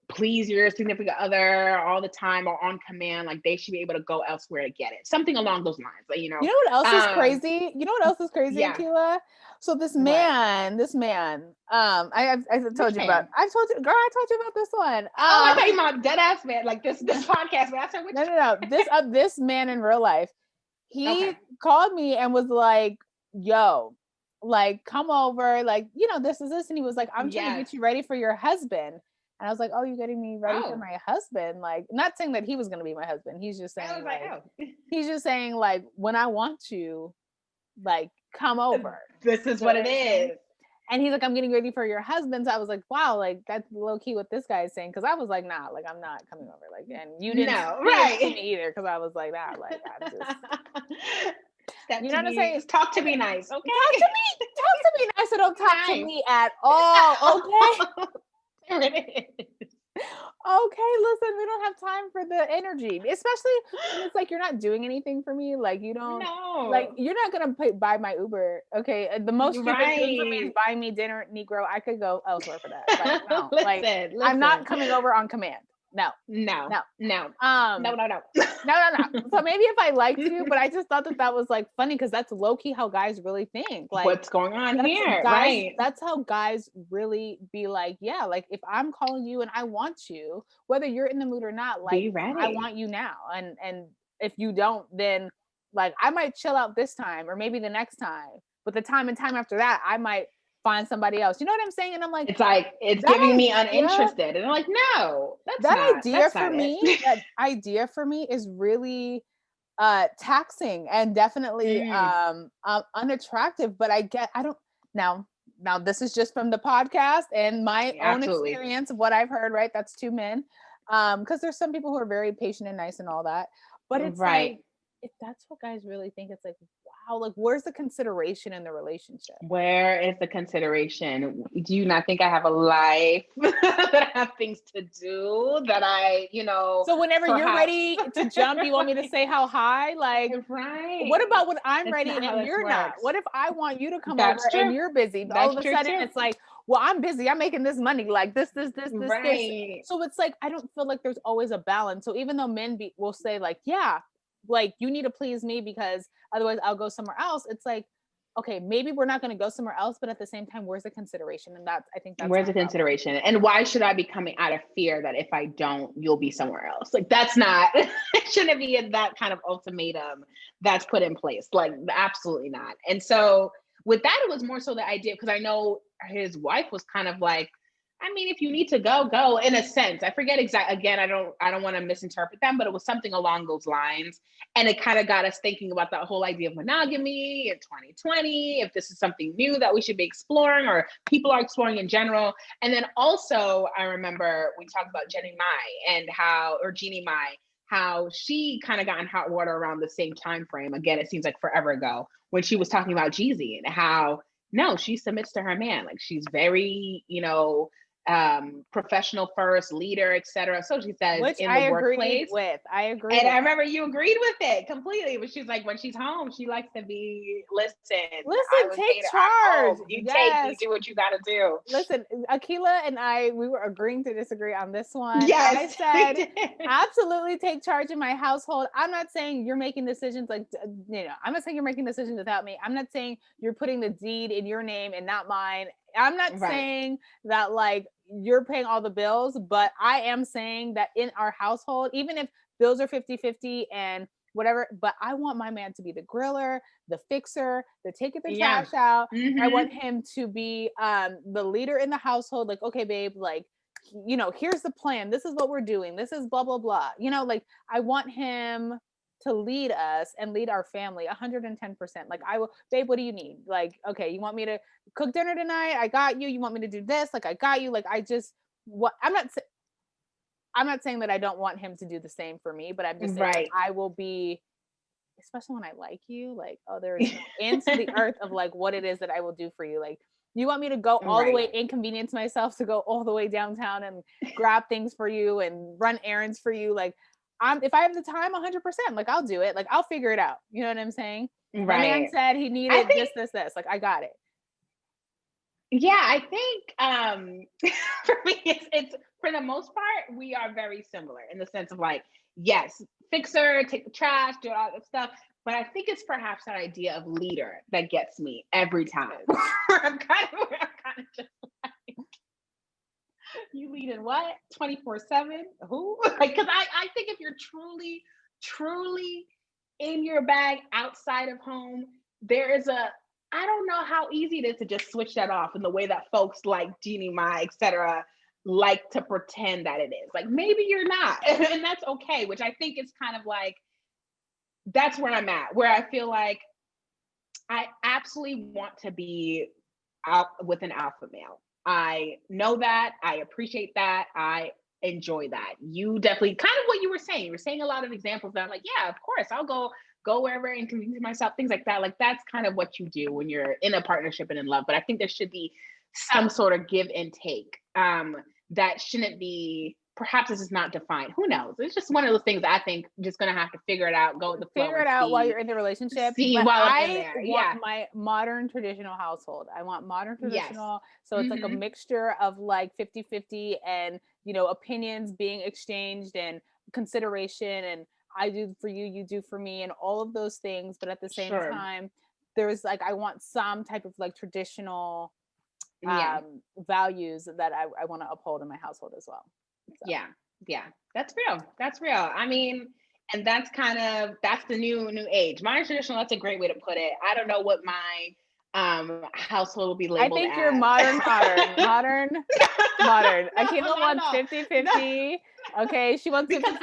please your significant other all the time or on command, like, they should be able to go elsewhere to get it. Something along those lines. But, you know what else is crazy? You know what else is crazy, Akilah? So this man, I told you about. I told you about this one. I thought you meant dead ass man, like this podcast. But I said, no. This man in real life, he called me and was like, "Yo, like, come over, like, this is this," and he was like, "I'm trying to get you ready for your husband." And I was like, "Oh, you getting me ready for my husband?" Like, not saying that he was going to be my husband. He's just saying, he's just saying, like, when I want you, like, come over. This is what it is. And he's like, "I'm getting ready for your husband." So I was like, wow, like, that's low key what this guy is saying. Cause I was like, nah, like, I'm not coming over. Like, and you didn't see me either. Cause I was like, nah, like, I'm just. You know what I'm saying? Talk to me nice, okay? Talk to me nice, or don't talk to me at all, okay? There it is. Okay, listen, we don't have time for the energy, especially when it's like you're not doing anything for me. Like, you don't, like, you're not gonna buy my Uber. Okay, the most you can do for me is buy me dinner, Negro. I could go elsewhere for that. Like, no, listen. I'm not coming over on command. No. No. No. So maybe if I liked you, but I just thought that was like funny, because that's low key how guys really think. Like, what's going on here? Right. That's how guys really be like, yeah, like, if I'm calling you and I want you, whether you're in the mood or not, like, I want you now. And if you don't, then, like, I might chill out this time or maybe the next time, but the time and time after that, I might find somebody else. You know what I'm saying? And I'm like, it's giving me uninterested. And I'm like, no, that idea for me is really taxing and definitely unattractive. But now this is just from the podcast and my own experience of what I've heard, right? That's two men. Because there's some people who are very patient and nice and all that. But it's like, if that's what guys really think, it's like, wow, like, where's the consideration in the relationship? Where is the consideration? Do you not think I have a life, that I have things to do, that I, So whenever you're ready to jump, you want me to say how high? Like, what about when I'm ready and you're not? What if I want you to come over and you're busy? All of a sudden it's like, well, I'm busy, I'm making this money, like this. So it's like, I don't feel like there's always a balance. So even though men will say, like, yeah, like, you need to please me because otherwise I'll go somewhere else. It's like, okay, maybe we're not going to go somewhere else, but at the same time, where's the consideration? And I think that's where's the consideration? And why should I be coming out of fear that if I don't, you'll be somewhere else? Like, that's not, it shouldn't be that kind of ultimatum that's put in place. Like, absolutely not. And so with that, it was more so the idea, because I know his wife was kind of like, I mean, if you need to go in a sense. I forget exactly, again, I don't want to misinterpret them, but it was something along those lines. And it kind of got us thinking about that whole idea of monogamy in 2020, if this is something new that we should be exploring or people are exploring in general. And then also, I remember we talked about Jeannie Mai, how she kind of got in hot water around the same time frame. Again, it seems like forever ago, when she was talking about Jeezy and how, no, she submits to her man. Like, she's very, professional first, leader, etc. So she says, which in I the agreed workplace. with. I agree. And I remember you agreed with it completely. But she's like, when she's home, she likes to be Take charge. You yes. you do what you got to do. Listen, Akila and I, we were agreeing to disagree on this one. Yes, I said, absolutely take charge in my household. I'm not saying you're making decisions I'm not saying you're making decisions without me. I'm not saying you're putting the deed in your name and not mine. I'm not saying that like you're paying all the bills, but I am saying that in our household, even if bills are 50-50 and whatever, but I want my man to be the griller, the fixer, the taking the trash out. Mm-hmm. I want him to be the leader in the household. Like, okay, babe, like, here's the plan. This is what we're doing. This is blah, blah, blah. Like, I want him to lead us and lead our family 110%. Like, I will, babe, what do you need? Like, okay, you want me to cook dinner tonight? I got you. You want me to do this? Like, I got you. Like, I'm not saying that I don't want him to do the same for me, but I'm just saying like, I will be, especially when I like you, like, oh, there is no end to the earth of like what it is that I will do for you. Like, you want me to go all the way, inconvenience myself to go all the way downtown and grab things for you and run errands for you. Like, if I have the time, 100%, like, I'll do it. Like, I'll figure it out. You know what I'm saying? My man said he needed this. Like, I got it. Yeah, I think for me, it's for the most part, we are very similar in the sense of like, yes, fixer, take the trash, do all that stuff. But I think it's perhaps that idea of leader that gets me every time. I'm kind of just like, you lead in what? 24/7? Who? Like, because I think if you're truly in your bag outside of home, there is I don't know how easy it is to just switch that off in the way that folks like Jeannie Mai, etc., like to pretend that it is. Like, maybe you're not, and that's okay, which I think is kind of like, that's where I'm at, where I feel like I absolutely want to be out with an alpha male. I know that. I appreciate that. I enjoy that. You definitely, kind of what you were saying. You were saying a lot of examples that I'm like, yeah, of course, I'll go wherever and convince myself, things like that. Like, that's kind of what you do when you're in a partnership and in love. But I think there should be some sort of give and take. That shouldn't be, perhaps this is not defined. Who knows? It's just one of those things I think just going to have to figure it out, go with the flow. Figure it out while you're in the relationship. See while I'm in there. Want my modern traditional household. I want modern traditional. Yes. So it's like a mixture of like 50-50 and, opinions being exchanged and consideration, and I do for you, you do for me, and all of those things. But at the same time, there's like, I want some type of like traditional values that I want to uphold in my household as well. So. Yeah, that's real. I mean, and that's the new age. Modern traditional, that's a great way to put it. I don't know what my household will be labeled as. I think you're modern. Akila wants 50-50. Okay, she wants 50-50. Because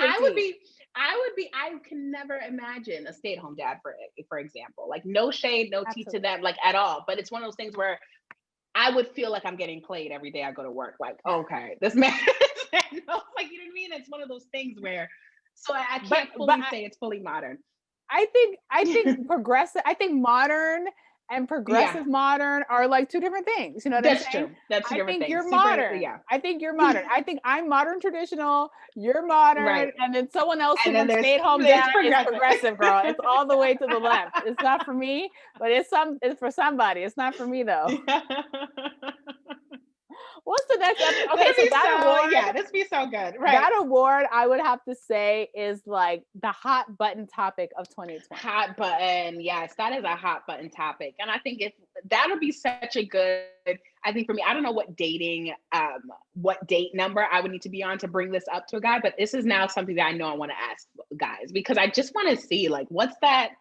I can never imagine a stay-at-home dad, for example. Like, no shade, no tea to them, like, at all. But it's one of those things where I would feel like I'm getting played every day I go to work. Like, okay, this man, like, you know what I mean? It's one of those things where, so I can't fully say it's fully modern. I think progressive. I think modern and progressive modern are like two different things. You know what I'm saying? True. That's two different things. You're modern. I think you're modern. I think I'm modern traditional. You're modern, and then someone else who wants stay-at-home dad is progressive, girl. It's all the way to the left. It's not for me, but it's for somebody. It's not for me though. What's the next episode? Okay, so that award, yeah, this be so good. Right. That award, I would have to say, is like the hot button topic of 2020. Hot button, yes, that is a hot button topic, and I think if that would be such a good. I think for me, I don't know what what date number I would need to be on to bring this up to a guy, but this is now something that I know I want to ask guys because I just want to see like what's that.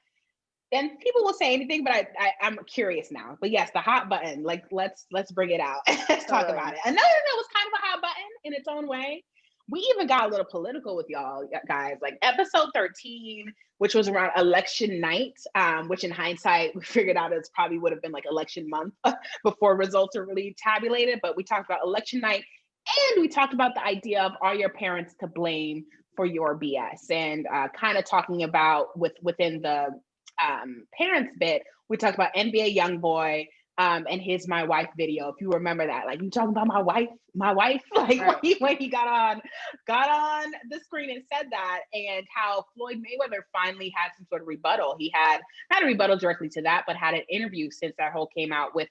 And people will say anything, but I'm curious now. But yes, the hot button, like let's bring it out. Let's talk about it. Another that was kind of a hot button in its own way. We even got a little political with y'all guys, like episode 13, which was around election night, which in hindsight, we figured out it probably would have been like election month before results are really tabulated. But we talked about election night and we talked about the idea of are your parents to blame for your BS and kind of talking about within the parents bit, we talked about NBA YoungBoy and his "My Wife" video. If you remember that, like you talking about my wife, like right. when he got on the screen and said that, and how Floyd Mayweather finally had some sort of rebuttal. He had not a rebuttal directly to that, but had an interview since that whole came out with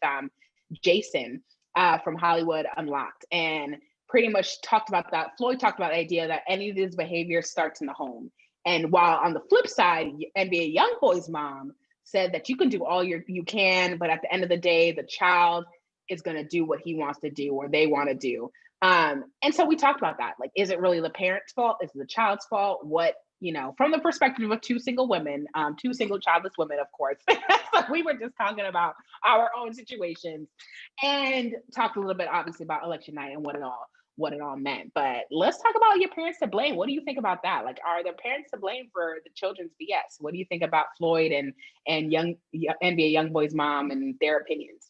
Jason from Hollywood Unlocked, and pretty much talked about that. Floyd talked about the idea that any of this behavior starts in the home. And while on the flip side, NBA YoungBoy's mom said that you can do all you can, but at the end of the day, the child is going to do what he wants to do or they want to do. And so we talked about that. Like, is it really the parent's fault? Is it the child's fault? What, from the perspective of two single women, two single childless women, of course. So we were just talking about our own situations and talked a little bit, obviously, about election night and what it all meant. But let's talk about your parents to blame. What do you think about that? Like, are the parents to blame for the children's BS? What do you think about Floyd and NBA YoungBoy's mom and their opinions?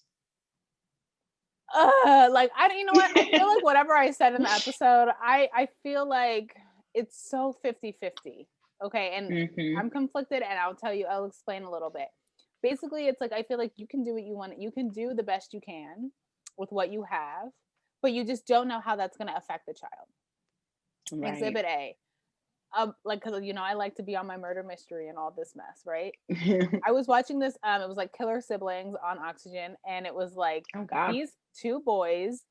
You know what? I feel like whatever I said in the episode, I feel like it's so 50-50. Okay. And I'm conflicted and I'll explain a little bit. Basically, it's like, I feel like you can do what you want. You can do the best you can with what you have, but you just don't know how that's going to affect the child. Right. Exhibit A. Cause I like to be on my murder mystery and all this mess, right? I was watching this, it was like Killer Siblings on Oxygen. And it was like, these two boys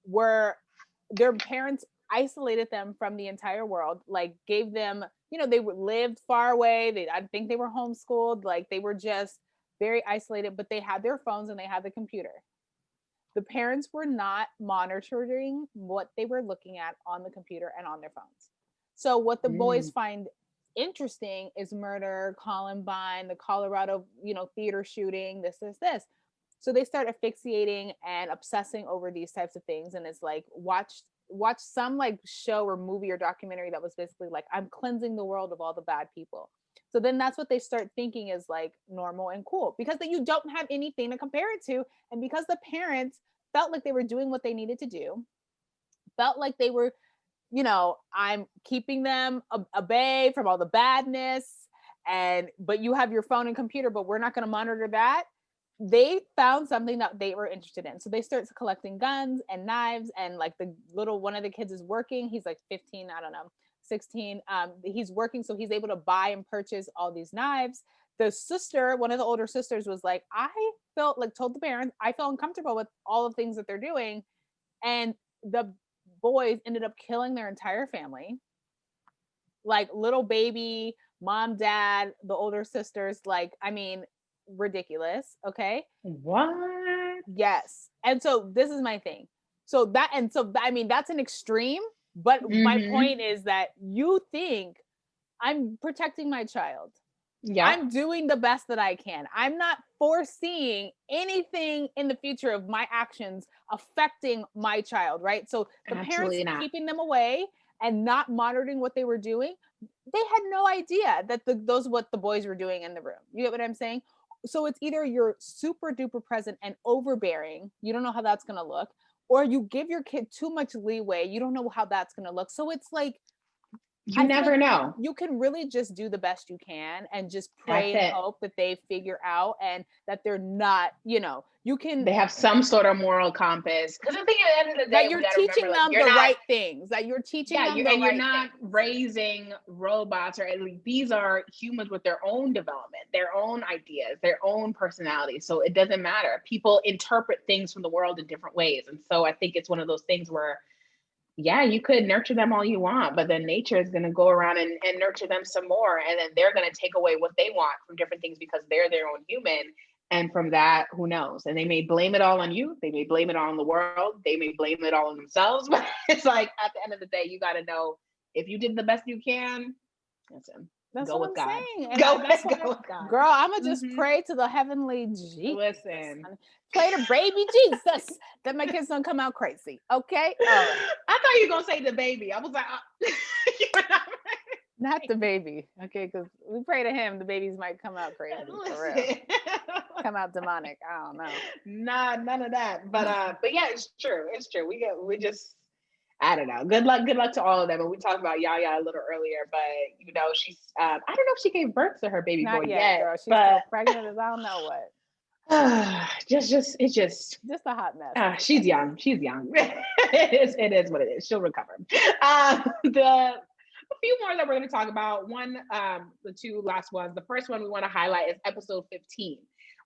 their parents isolated them from the entire world, like gave them, they lived far away. I think they were homeschooled. Like they were just very isolated, but they had their phones and they had the computer. The parents were not monitoring what they were looking at on the computer and on their phones. So what the boys find interesting is murder, Columbine, the Colorado, theater shooting, this. So they start asphyxiating and obsessing over these types of things. And it's like, watch some like show or movie or documentary that was basically like, I'm cleansing the world of all the bad people. So then that's what they start thinking is like normal and cool, because then you don't have anything to compare it to. And because the parents felt like they were doing what they needed to do, felt like they were, I'm keeping them a bay from all the badness, but you have your phone and computer, but we're not going to monitor that. They found something that they were interested in. So they start collecting guns and knives, and like one of the kids is working. He's like 15, I don't know, 16. He's working, so he's able to buy and purchase all these knives. The sister, one of the older sisters, was like, told the parents, I felt uncomfortable with all the things that they're doing. And the boys ended up killing their entire family. Like little baby, mom, dad, the older sisters, ridiculous. Okay. What? Yes. And so this is my thing. That's an extreme, but my point is that you think I'm protecting my child. Yeah. I'm doing the best that I can. I'm not foreseeing anything in the future of my actions affecting my child, right? So the Absolutely parents keeping them away and not monitoring what they were doing, they had no idea that what the boys were doing in the room. You get what I'm saying? So it's either you're super duper present and overbearing, you don't know how that's going to look, or you give your kid too much leeway, you don't know how that's going to look. So it's like You never know. You can really just do the best you can and just pray and hope that they figure out and that they're not, they have some sort of moral compass. Because I think at the end of the day, that you're teaching them the right things, that you're teaching them and you're not raising robots, or at least these are humans with their own development, their own ideas, their own personality. So it doesn't matter. People interpret things from the world in different ways. And so I think it's one of those things where, yeah, you could nurture them all you want, but then nature is going to go around and nurture them some more. And then they're going to take away what they want from different things because they're their own human. And from that, who knows? And they may blame it all on you. They may blame it on the world. They may blame it all on themselves. But it's like, at the end of the day, you got to know, if you did the best you can, listen, that's go what with I'm God. saying. And go with God. Girl, I'm going to just pray to the heavenly Jesus. Listen. Pray to baby Jesus that my kids don't come out crazy. Okay? All right. I thought you were going to say the baby. I was like, not the baby. Okay? Because we pray to him, the babies might come out crazy. For real. Come out demonic. I don't know. Nah, none of that. But yeah, it's true. It's true. We just, I don't know. Good luck to all of them. And we talked about Yaya a little earlier, but she's I don't know if she gave birth to her baby boy yet. Girl. She's still pregnant as I don't know what. It's just a hot mess. She's young. It is what it is. She'll recover. A few more that we're going to talk about. One, the two last ones. The first one we want to highlight is episode 15,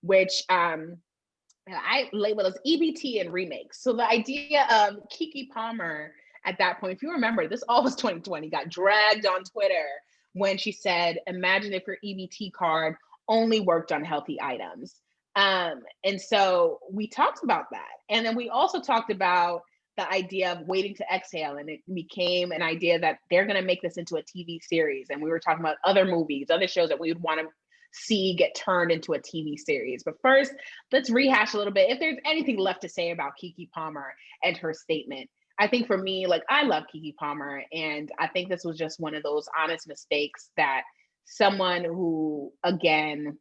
which I label as EBT and remakes. So the idea of Keke Palmer at that point, if you remember, this all was 2020, got dragged on Twitter when she said, imagine if your EBT card only worked on healthy items. And so we talked about that. And then we also talked about the idea of waiting to exhale. And it became an idea that they're going to make this into a TV series. And we were talking about other movies, other shows that we would want to see get turned into a TV series. But first, let's rehash a little bit. If there's anything left to say about Keke Palmer and her statement, I think for me, I love Keke Palmer. And I think this was just one of those honest mistakes that someone who, again,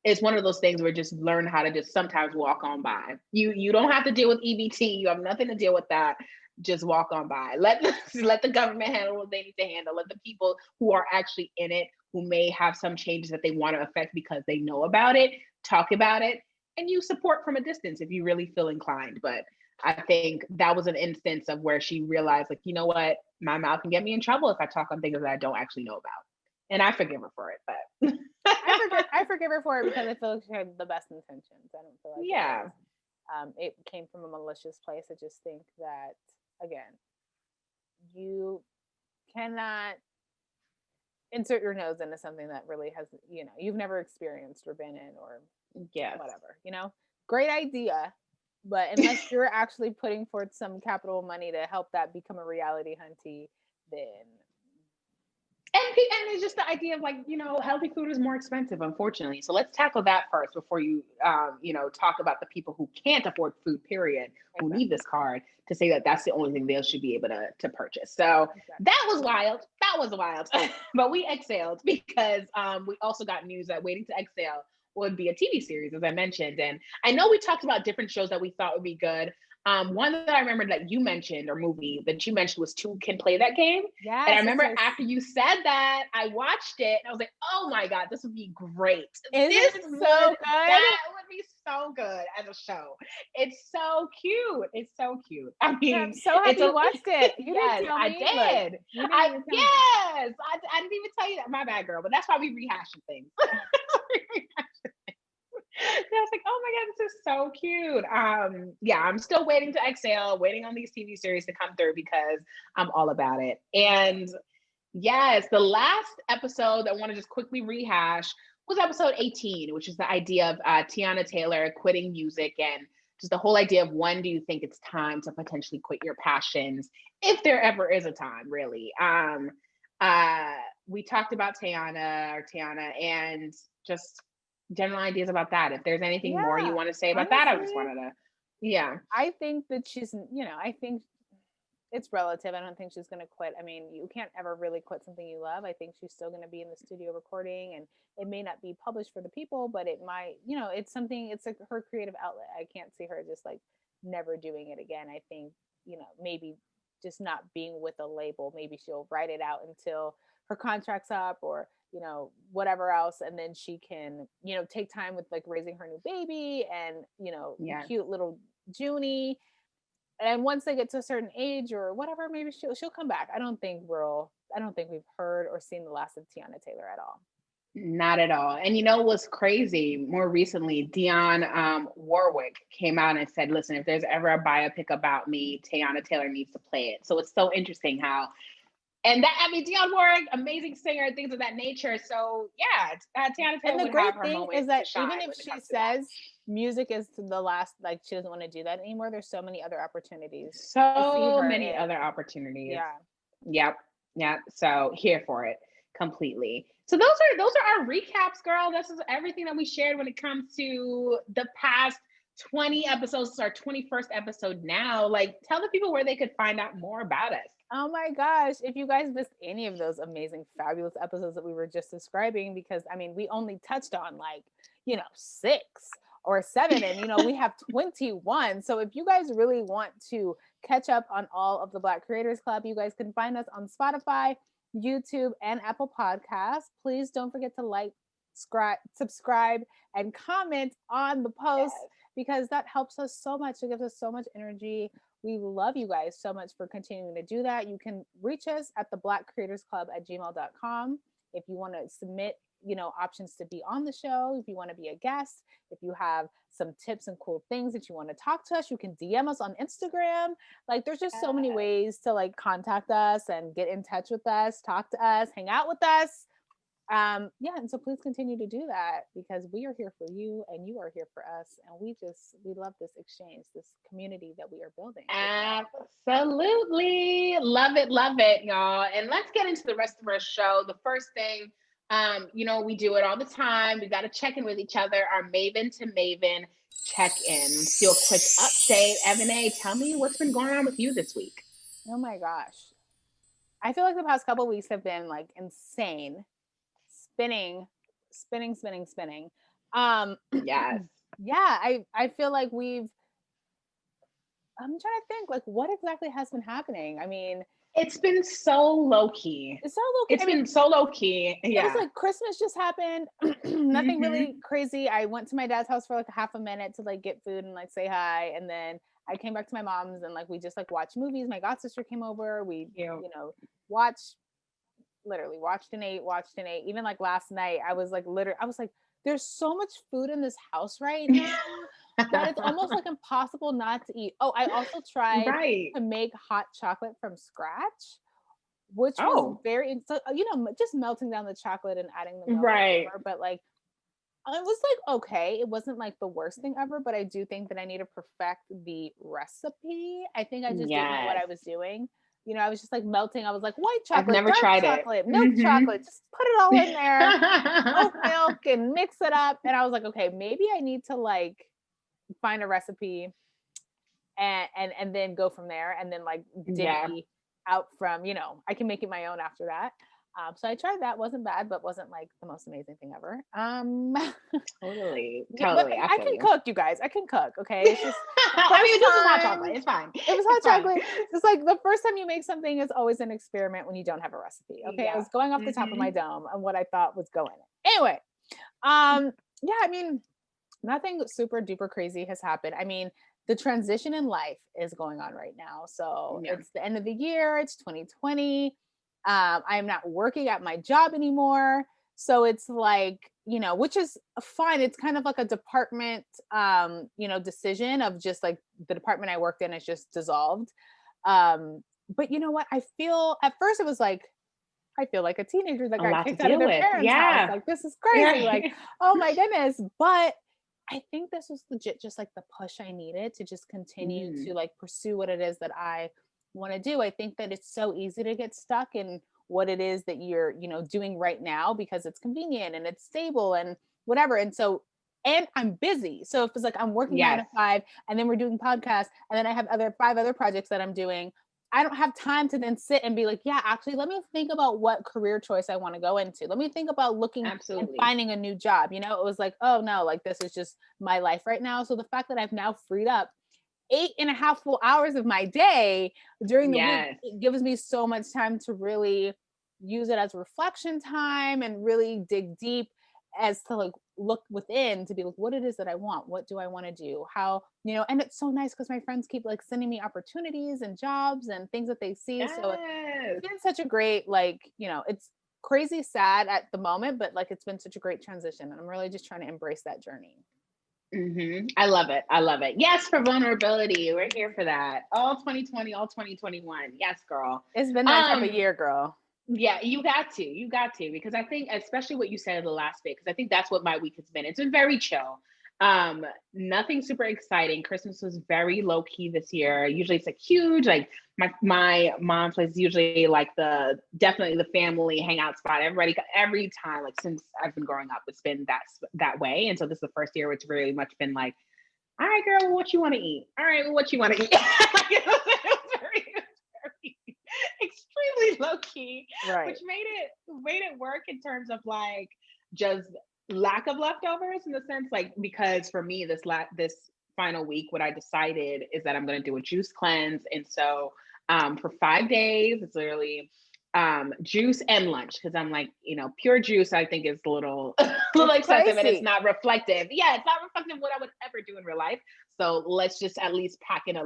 it's one of those things where just learn how to just sometimes walk on by. You don't have to deal with EBT. You have nothing to deal with that. Just walk on by. Let the government handle what they need to handle. Let the people who are actually in it, who may have some changes that they want to affect because they know about it, talk about it, and you support from a distance if you really feel inclined. But I think that was an instance of where she realized, you know what, my mouth can get me in trouble if I talk on things that I don't actually know about. And I forgive her for it, but I forgive her for it because I feel like she had the best intentions. I don't feel like it came from a malicious place. I just think that, again, you cannot insert your nose into something that really has, you've never experienced or been in, or whatever, great idea. But unless you're actually putting forth some capital money to help that become a reality, hunty, then. And it's just the idea of healthy food is more expensive, unfortunately. So let's tackle that first before you, talk about the people who can't afford food, period, who need this card, to say that that's the only thing they should be able to purchase. So that was wild. But we exhaled because we also got news that Waiting to Exhale would be a TV series, as I mentioned. And I know we talked about different shows that we thought would be good. One that I remember that you mentioned, or movie that you mentioned, was Two Can Play That Game. Yes, and I remember after you said that, I watched it and I was like, oh my God, this would be great. This so good. That would be so good as a show. It's so cute. I mean, I'm so happy you watched it. You didn't tell me. I did. I didn't even tell you that. My bad, girl. But that's why we rehashing things. I was like, oh my God, this is so cute. I'm still waiting to exhale, waiting on these TV series to come through because I'm all about it. And yes, the last episode that I want to just quickly rehash was episode 18, which is the idea of Tiana Taylor quitting music, and just the whole idea of when do you think it's time to potentially quit your passions, if there ever is a time, really. We talked about Tiana, and just general ideas about that. If there's anything more you want to say about that, I just wanted to, I think that she's, I think it's relative. I don't think she's going to quit. I mean, you can't ever really quit something you love. I think she's still going to be in the studio recording, and it may not be published for the people, but it might, it's something, it's like her creative outlet. I can't see her just never doing it again. I think, maybe just not being with a label. Maybe she'll write it out until her contract's up, or whatever else, and then she can take time with like raising her new baby and cute little Junie. And once they get to a certain age or whatever, maybe she'll come back. I don't think we've heard or seen the last of Tiana Taylor at all. Not at all. And what's crazy, more recently, Dionne Warwick came out and said, listen, if there's ever a biopic about me, Tiana Taylor needs to play it. So it's so interesting how, and that, Dionne Warwick, amazing singer, things of that nature. So yeah, Tiana Taylor. And the great thing is that even if she says music is the last, like she doesn't want to do that anymore, there's so many other opportunities. So many other opportunities. Yeah. Yep. So here for it completely. So those are our recaps, girl. This is everything that we shared when it comes to the past 20 episodes. This is our 21st episode now. Like, tell the people where they could find out more about us. Oh my gosh, if you guys missed any of those amazing, fabulous episodes that we were just describing, because we only touched on 6 or 7, and we have 21. So if you guys really want to catch up on all of the Black Creators Club, you guys can find us on Spotify, YouTube, and Apple Podcasts. Please don't forget to like, subscribe, and comment on the post, because that helps us so much. It gives us so much energy. We love you guys so much for continuing to do that. You can reach us at theblackcreatorsclub@gmail.com if you want to submit options to be on the show, if you want to be a guest, if you have some tips and cool things that you want to talk to us, you can DM us on Instagram. Like, there's just so many ways to contact us and get in touch with us, talk to us, hang out with us. And so please continue to do that, because we are here for you and you are here for us, and we love this exchange, this community that we are building. Absolutely. Love it, y'all. And let's get into the rest of our show. The first thing, we do it all the time. We got to check in with each other, our Maven to Maven check-in. Let's do a quick update. Evan A, tell me what's been going on with you this week. Oh my gosh. I feel like the past couple of weeks have been insane. Spinning. Yes. Yeah, I feel like I'm trying to think what exactly has been happening. It's been so low key. It's so low key. It's been so low key. Yeah. It was Christmas just happened. Nothing really crazy. I went to my dad's house for half a minute to get food and say hi, and then I came back to my mom's and we just watched movies. My god sister came over. We watched and ate. Even last night, I was there's so much food in this house right now that it's almost impossible not to eat. Oh, I also tried to make hot chocolate from scratch, which was very, just melting down the chocolate and adding the milk. Right. But it was okay. It wasn't the worst thing ever, but I do think that I need to perfect the recipe. I think I just didn't know what I was doing. I was just melting. I was white chocolate, I've never dark tried chocolate, milk chocolate, just put it all in there, oat milk, and mix it up. And I was okay, maybe I need to find a recipe and then go from there, and then divvy out from, I can make it my own after that. So I tried that. Wasn't bad, but wasn't the most amazing thing ever. Totally. I can cook, you guys. I can cook. Okay. It's just this is hot chocolate. It's fine. It was hot chocolate. It's the first time you make something is always an experiment when you don't have a recipe. Okay. I was going off the top of my dome and what I thought was going in. Anyway. Nothing super duper crazy has happened. The transition in life is going on right now. So it's the end of the year. It's 2020. I am not working at my job anymore. So it's which is fine. It's kind of a department, decision of just the department I worked in is just dissolved. But you know what? I feel at first it was I feel like a teenager that got kicked out of their parents' house. This is crazy. Oh my goodness. But I think this was legit just the push I needed to just continue to pursue what it is that I want to do. I think that it's so easy to get stuck in what it is that you're doing right now because it's convenient and it's stable and whatever. And I'm busy, so if it's I'm working 9 to 5 and then we're doing podcasts and then I have 5 other projects that I'm doing, I don't have time to then sit and be actually let me think about what career choice I want to go into. Let me think about looking and finding a new job. It was oh no, this is just my life right now. So the fact that I've now freed up 8.5 full hours of my day during the week. Yes. It gives me so much time to really use it as reflection time and really dig deep as to like look within to be like, what it is that I want, what do I want to do, how, you know. And it's so nice because my friends keep like sending me opportunities and jobs and things that they see. So Yes. it's been such a great, like, you know, it's crazy sad at the moment, but like it's been such a great transition, and I'm really just trying to embrace that journey. I love it. I love it. Yes, for vulnerability. We're here for that. All 2020, all 2021. Yes, girl. It's been that type of year, girl. Yeah, you got to, because I think, especially what you said in the last bit, because I think that's what my week has been. It's been very chill. Nothing super exciting. Christmas was very low key this year. Usually it's like huge, like my mom's place is usually like definitely the family hangout spot. Everybody, every time, like since I've been growing up, it's been that way. And so this is the first year where it's really much been like, all right, girl, what you want to eat? All right, well, what you want to eat? Like, it was very extremely low key, Right. which made it work in terms of like just lack of leftovers, in the sense like, because for me this final week, what I decided is that I'm going to do a juice cleanse. And so for 5 days, it's literally juice and lunch, because I'm like, you know, pure juice I think is a little excessive, and it's not reflective. Yeah, it's not reflective of what I would ever do in real life. So let's just at least pack in a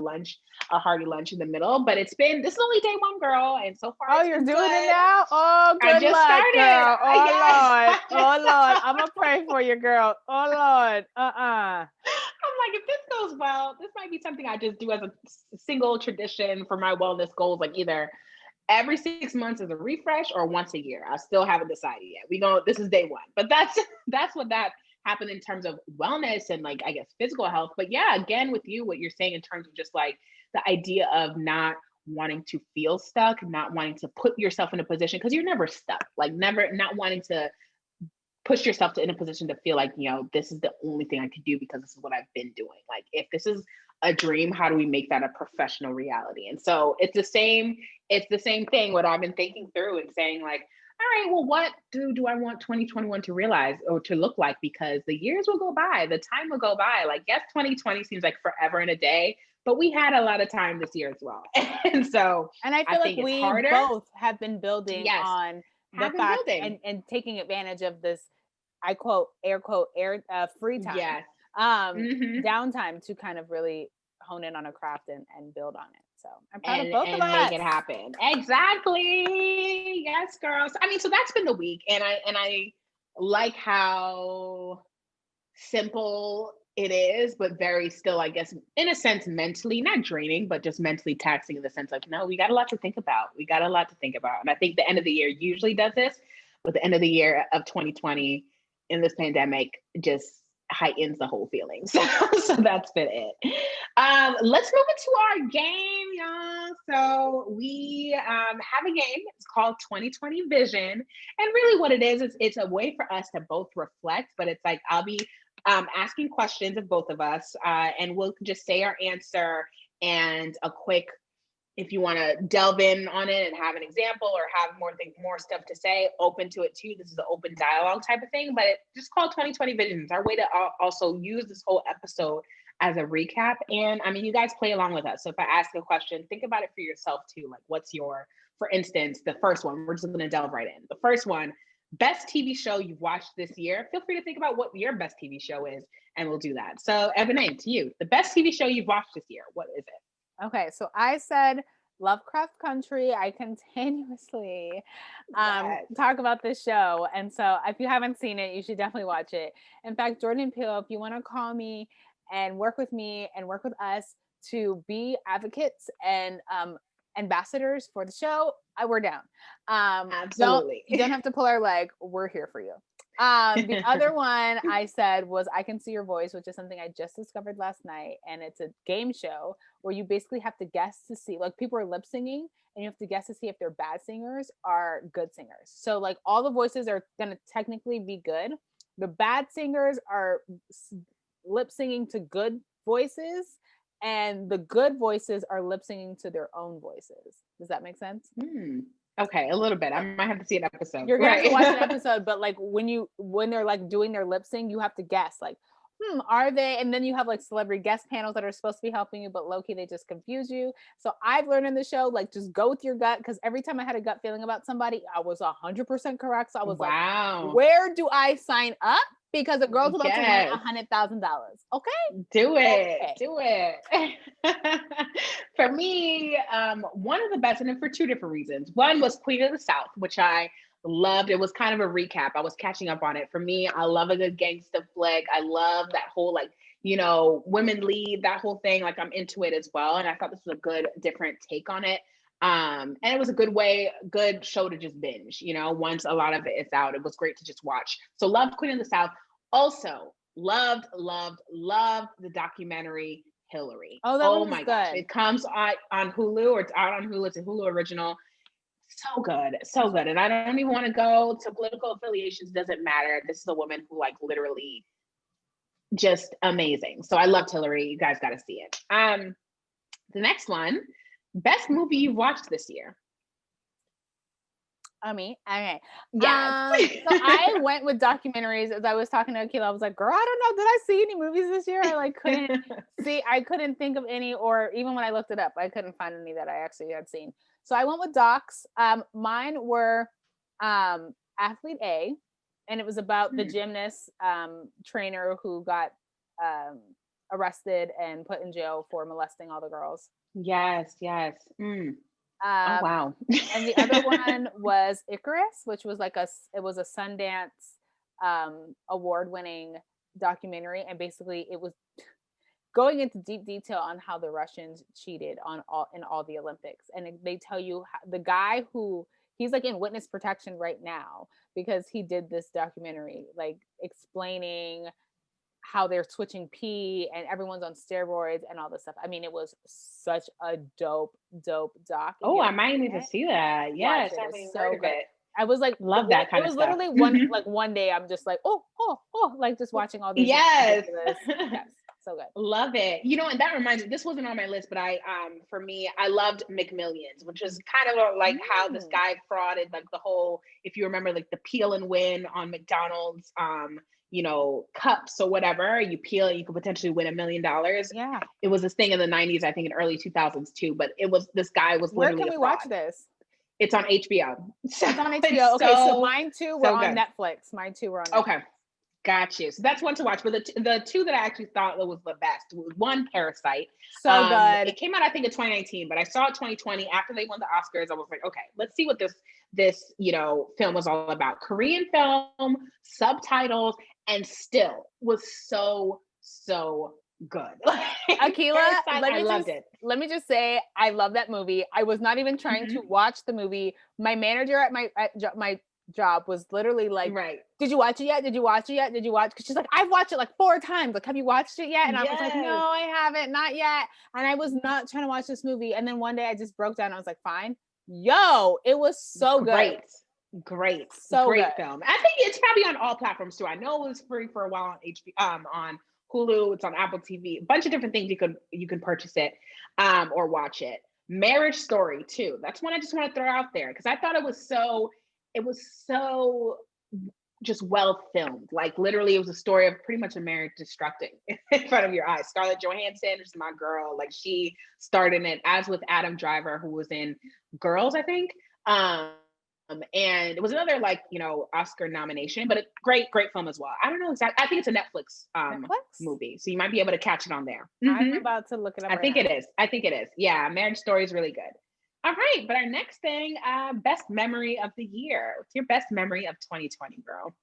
hearty lunch in the middle. But this is only day 1, girl, and so far. Oh, you're doing it now? Oh, good luck, started. Girl. Oh, Yes. Lord. Oh, Lord. I'm going to pray for you, girl. Oh, Lord. I'm like, if this goes well, this might be something I just do as a single tradition for my wellness goals, like either every 6 months as a refresh or once a year. I still haven't decided yet. This is day 1, but that's what that happened in terms of wellness and, like, I guess physical health. But yeah, again, with you, what you're saying in terms of just like the idea of not wanting to feel stuck, not wanting to put yourself in a position, because you're never stuck, like not wanting to push yourself in a position to feel like, you know, this is the only thing I could do because this is what I've been doing. Like, if this is a dream, how do we make that a professional reality? And so it's the same thing, what I've been thinking through and saying, like, all right, well, what do I want 2021 to realize or to look like? Because the years will go by, the time will go by. Like, yes, 2020 seems like forever and a day, but we had a lot of time this year as well. And so I feel like we both have been building on the fact and taking advantage of this, I quote, air quote, free time. Yes. Downtime to kind of really hone in on a craft and build on it. So I'm proud of both of us. Make it happen. Exactly. Yes, girls. I mean, so that's been the week, and I like how simple it is, but very still, I guess, in a sense, mentally not draining, but just mentally taxing, in the sense of, no, we got a lot to think about. And I think the end of the year usually does this, but the end of the year of 2020 in this pandemic just heightens the whole feeling. So that's been it. Let's move into our game, y'all. So we have a game. It's called 2020 Vision. And really what it is it's a way for us to both reflect, but it's like, I'll be asking questions of both of us, and we'll just say our answer and a quick, if you want to delve in on it and have an example or have more stuff to say, open to it too. This is an open dialogue type of thing, but it's just called 2020 Vision. It's our way to also use this whole episode as a recap. And I mean, you guys play along with us. So if I ask a question, think about it for yourself too. Like, what's for instance, the first one, we're just going to delve right in. The first one, best TV show you've watched this year. Feel free to think about what your best TV show is, and we'll do that. So Ebony, to you, the best TV show you've watched this year, what is it? Okay, so I said Lovecraft Country. I continuously talk about this show. And so if you haven't seen it, you should definitely watch it. In fact, Jordan Peele, if you want to call me and work with me and work with us to be advocates and ambassadors for the show, we're down. Absolutely. You don't have to pull our leg. We're here for you. The other one I said was I Can See Your Voice, which is something I just discovered last night. And it's a game show where you basically have to guess to see, like, people are lip singing and you have to guess to see if they're bad singers or good singers. So like all the voices are going to technically be good. The bad singers are lip singing to good voices, and the good voices are lip singing to their own voices. Does that make sense? Okay, a little bit. I might have to see an episode. You're gonna have to watch an episode, but like when they're like doing their lip sync, you have to guess like, are they? And then you have like celebrity guest panels that are supposed to be helping you, but low-key they just confuse you. So I've learned in the show, like, just go with your gut, because every time I had a gut feeling about somebody, I was 100% correct. So I was like, where do I sign up? Because the girl's about to win $100,000. Okay, do it. For me, one of the best, and for two different reasons. One was Queen of the South, which I loved. It was kind of a recap. I was catching up on it. For me, I love a good gangsta flick. I love that whole, like, women lead, that whole thing. Like, I'm into it as well. And I thought this was a good, different take on it. And it was a good show to just binge, once a lot of it is out. It was great to just watch. So loved Queen of the South. Also loved the documentary Hillary. Oh my gosh. It comes on Hulu, or it's out on Hulu. It's a Hulu original. So good. And I don't even want to go to political affiliations. Doesn't matter. This is a woman who, like, literally just amazing. So I loved Hillary. You guys got to see it. The next one, best movie you've watched this year. Me? Okay. Yes. So I went with documentaries. As I was talking to Akila, I was like, girl, I don't know. Did I see any movies this year? I couldn't think of any, or even when I looked it up, I couldn't find any that I actually had seen. So I went with docs. Mine were Athlete A, and it was about the gymnast trainer who got arrested and put in jail for molesting all the girls. Yes. Oh wow. And the other one was Icarus, which was it was a Sundance award-winning documentary, and basically it was going into deep detail on how the Russians cheated in all the Olympics. And they tell you the guy he's like in witness protection right now because he did this documentary, like explaining how they're switching pee and everyone's on steroids and all this stuff. I mean, it was such a dope doc. Oh, I might need to see that. Yes, I haven't heard of it. I was like, love that kind of stuff. It was literally one day I'm just like, oh, like just watching all these. Yes. So good. Love it. And that reminds me, this wasn't on my list, but for me, I loved McMillions, which is kind of like how this guy frauded, like the whole, if you remember, like the peel and win on McDonald's, cups or whatever, you peel, you could potentially win $1 million. Yeah. It was this thing in the 90s, I think in early 2000s too, but this guy was literally. Where can we watch this? It's on HBO. It's on HBO. Okay, so mine too were on Netflix. Mine too were on Netflix. Okay. Got you. So that's one to watch. But the two that I actually thought was the best was one, Parasite. So good. It came out, I think, in 2019, but I saw it 2020 after they won the Oscars. I was like, okay, let's see what this film was all about. Korean film, subtitles, and still was so good. Akila, let me just say, I love that movie. I was not even trying to watch the movie. My manager at my job was literally like, right. Did you watch it yet? Did you watch it yet? Did you watch? Because she's like, I've watched it like 4 times. Like, have you watched it yet? And I was like, no, I haven't, not yet. And I was not trying to watch this movie. And then one day I just broke down. I was like, fine. Yo, it was so good. Great. So great good. film. I think it's probably on all platforms too. I know it was free for a while on on Hulu. It's on Apple TV. A bunch of different things you can purchase it or watch it. Marriage Story too. That's one I just want to throw out there because I thought it was so just well filmed. Like literally it was a story of pretty much a marriage destructing in front of your eyes. Scarlett Johansson is my girl. Like she started it, as with Adam Driver, who was in Girls, I think. And it was another Oscar nomination, but a great film as well. I don't know exactly. I think it's a Netflix movie, so you might be able to catch it on there. I'm about to look it up. I think it is. Yeah, Marriage Story is really good. All right, but our next thing, best memory of the year. What's your best memory of 2020, girl?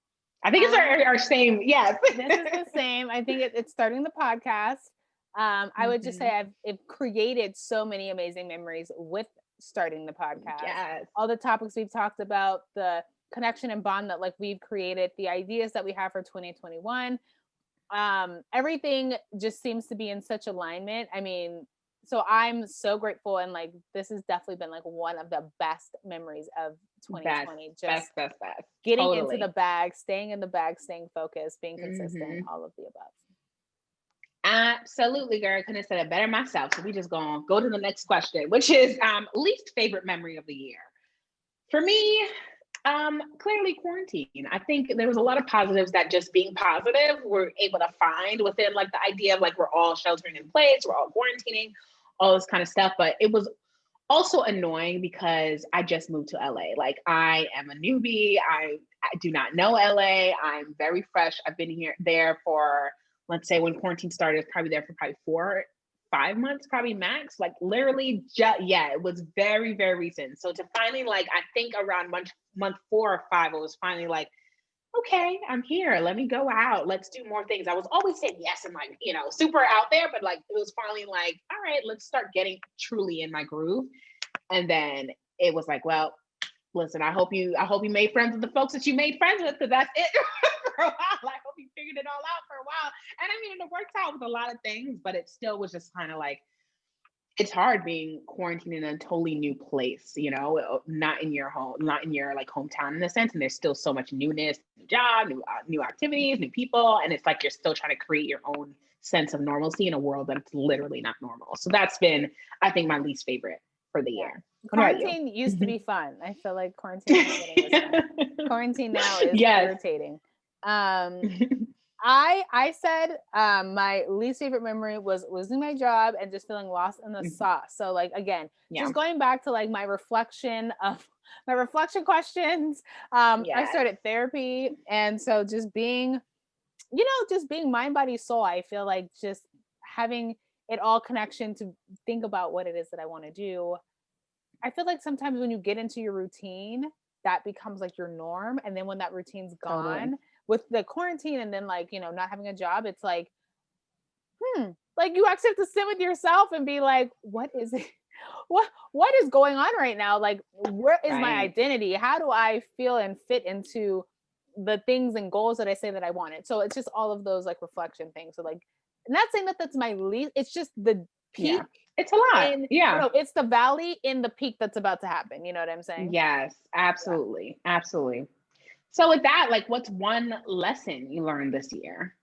I think it's our same. Yes, this is the same. I think it's starting the podcast. I would just say I've created so many amazing memories with starting the podcast. Yes. All the topics we've talked about, the connection and bond that we've created, the ideas that we have for 2021. Everything just seems to be in such alignment. I mean, so I'm so grateful, and this has definitely been one of the best memories of 2020. Best. Getting into the bag, staying in the bag, staying focused, being consistent, all of the above. Absolutely, girl. I couldn't have said it better myself. So we just gonna go to the next question, which is least favorite memory of the year. For me, Clearly quarantine. I think there was a lot of positives that just being positive we're able to find within like the idea of like we're all sheltering in place, we're all quarantining, all this kind of stuff. But it was also annoying because I just moved to LA. Like I am a newbie. I do not know LA. I'm very fresh. I've been there for, let's say when quarantine started, probably there for probably 4-5 months, probably max. Like literally, it was very, very recent. So to finally like, I think around month 4 or 5, it was finally like, okay, I'm here. Let me go out. Let's do more things. I was always saying yes and like, super out there, but like it was finally like, all right, let's start getting truly in my groove. And then it was like, well, listen, I hope you made friends with the folks that you made friends with, because that's it for a while. I hope you figured it all out for a while. And I mean, it worked out with a lot of things, but it still was just kind of like, it's hard being quarantined in a totally new place, not in your home, not in your like hometown in a sense. And there's still so much newness, new job, new activities, new people. And it's like, you're still trying to create your own sense of normalcy in a world that's literally not normal. So that's been, I think, my least favorite for the year. Quarantine used to be fun. I feel like quarantine quarantine now is irritating. I said my least favorite memory was losing my job and just feeling lost in the sauce. So like again, just going back to like my reflection questions. I started therapy, and so just being mind, body, soul. I feel like just having it all connection to think about what it is that I want to do. I feel like sometimes when you get into your routine, that becomes like your norm. And then when that routine's gone with the quarantine and then like, not having a job, it's like, like you actually have to sit with yourself and be like, what is it? What is going on right now? Like, where is my identity? How do I feel and fit into the things and goals that I say that I wanted? So it's just all of those like reflection things. So like, I'm not saying that that's my least, it's just the peak. Yeah. It's a lot. It's the valley in the peak that's about to happen. You know what I'm saying? Yes, absolutely. Yeah. Absolutely. So with that, like, what's one lesson you learned this year?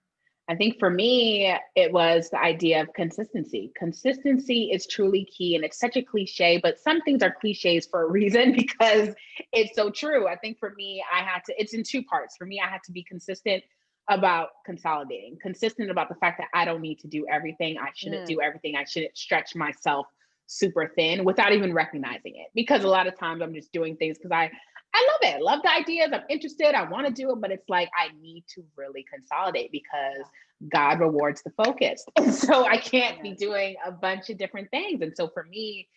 I think for me, it was the idea of consistency. Consistency is truly key. And it's such a cliche, but some things are cliches for a reason because it's so true. I think for me, it's in 2 parts. For me, I had to be consistent about consolidating, consistent about the fact that I don't need to do everything. I shouldn't do everything. I shouldn't stretch myself super thin without even recognizing it. Because a lot of times I'm just doing things because I love it. Love the ideas. I'm interested. I want to do it, but it's like, I need to really consolidate because God rewards the focus. And so I can't be doing a bunch of different things. And so for me,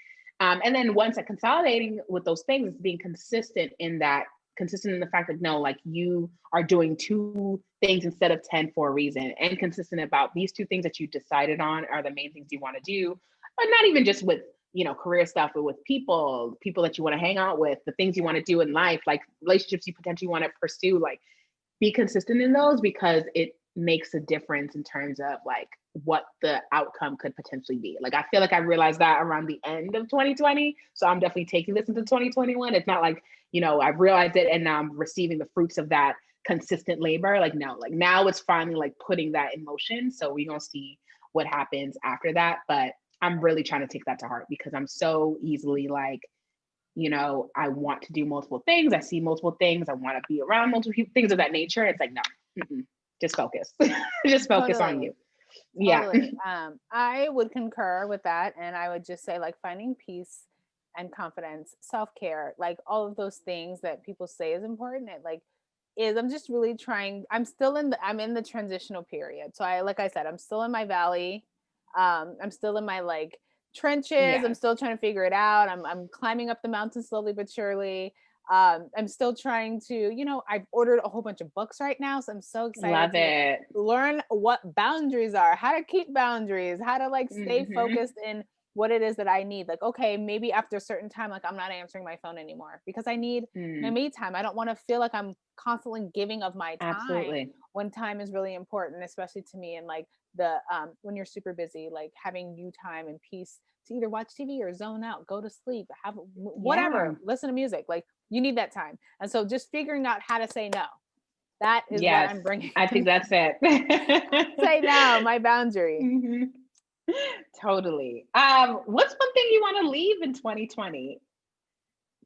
and then once I'm consolidating with those things, it's being consistent in the fact that no, like you are doing 2 things instead of 10 for a reason, and consistent about these 2 things that you decided on are the main things you want to do, but not even just with, career stuff, but with people that you want to hang out with, the things you want to do in life, like relationships you potentially want to pursue, like be consistent in those because it makes a difference in terms of like what the outcome could potentially be. Like, I feel like I realized that around the end of 2020. So I'm definitely taking this into 2021. It's not like, I've realized it and now I'm receiving the fruits of that consistent labor. Like, no, like now it's finally like putting that in motion. So we're going to see what happens after that. But I'm really trying to take that to heart because I'm so easily like, I want to do multiple things. I see multiple things. I want to be around multiple people, things of that nature. It's like, no, just focus, just focus on you. Totally. Yeah. I would concur with that. And I would just say like finding peace and confidence, self-care, like all of those things that people say is important. I'm just really trying. I'm in the transitional period. So like I said, I'm still in my valley. I'm still in my like trenches. Yes. I'm still trying to figure it out. I'm climbing up the mountain slowly but surely. I'm still trying to, I've ordered a whole bunch of books right now. So I'm so excited to learn what boundaries are, how to keep boundaries, how to like stay focused in what it is that I need. Like, okay, maybe after a certain time, like I'm not answering my phone anymore because I need my me time. I don't want to feel like I'm constantly giving of my time when time is really important, especially to me. And like when you're super busy, like having you time and peace to either watch TV or zone out, go to sleep, have whatever, listen to music. Like you need that time. And so just figuring out how to say no. That is what I'm bringing. I think that's it. Say no, my boundary. Totally. What's one thing you want to leave in 2020?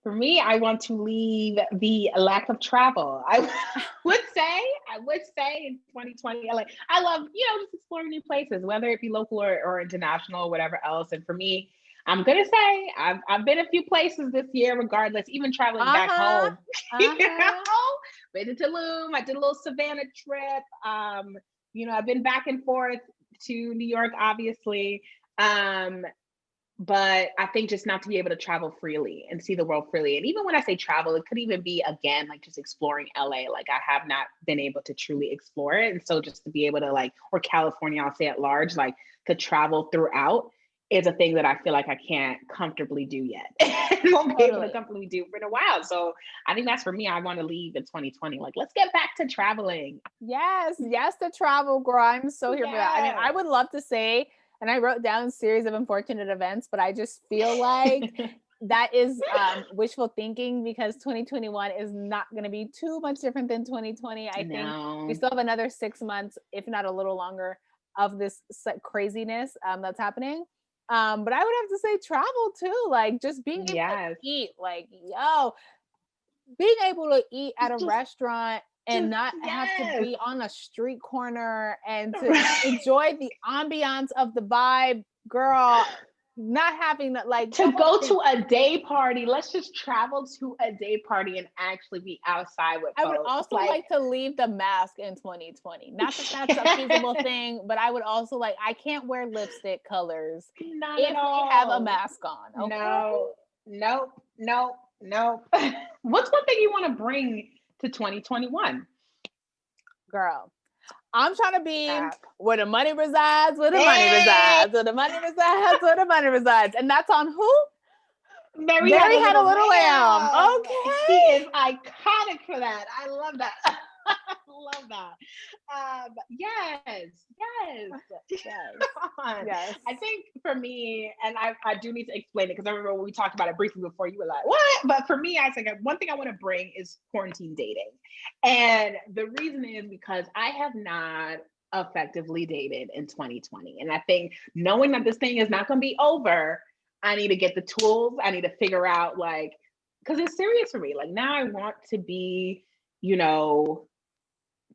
For me, I want to leave the lack of travel. I would say in 2020, I love, just exploring new places, whether it be local or international or whatever else. And for me, I'm gonna say I've been a few places this year, regardless, even traveling back home. Been to Tulum, I did a little Savannah trip. I've been back and forth to New York, obviously. But I think just not to be able to travel freely and see the world freely. And even when I say travel, it could even be, again, like just exploring LA. Like I have not been able to truly explore it. And so just to be able to or California, I'll say at large, like to travel throughout is a thing that I feel like I can't comfortably do yet. And won't be able to comfortably do for a while. So I think that's for me. I want to leave in 2020. Like, let's get back to traveling. Yes, to travel, girl. I'm so here for that. I mean, I would love to say, and I wrote down a series of unfortunate events, but I just feel like that is wishful thinking, because 2021 is not going to be too much different than 2020. I think we still have another 6 months, if not a little longer, of this craziness that's happening. But I would have to say travel too, like just being able to eat, being able to eat at a restaurant and not have to be on a street corner and to enjoy the ambiance of the vibe, girl. Not having that, to go to a day party. Let's just travel to a day party and actually be outside with folks. I would also like to leave the mask in 2020. Not that that's a feasible thing, but I would also I can't wear lipstick colors if we have a mask on. Okay? No. What's one thing you want to bring to 2021? Girl, I'm trying to be where the money resides, where the money resides, where the money resides, where the money resides. And that's on who? Mary had a little lamb. Okay. She is iconic for that. I love that. Love that. Yes. I think for me, and I do need to explain it, because I remember when we talked about it briefly before, you were like, what? But for me, I think one thing I want to bring is quarantine dating. And the reason is because I have not effectively dated in 2020. And I think knowing that this thing is not going to be over, I need to get the tools. I need to figure out because it's serious for me. Now I want to be,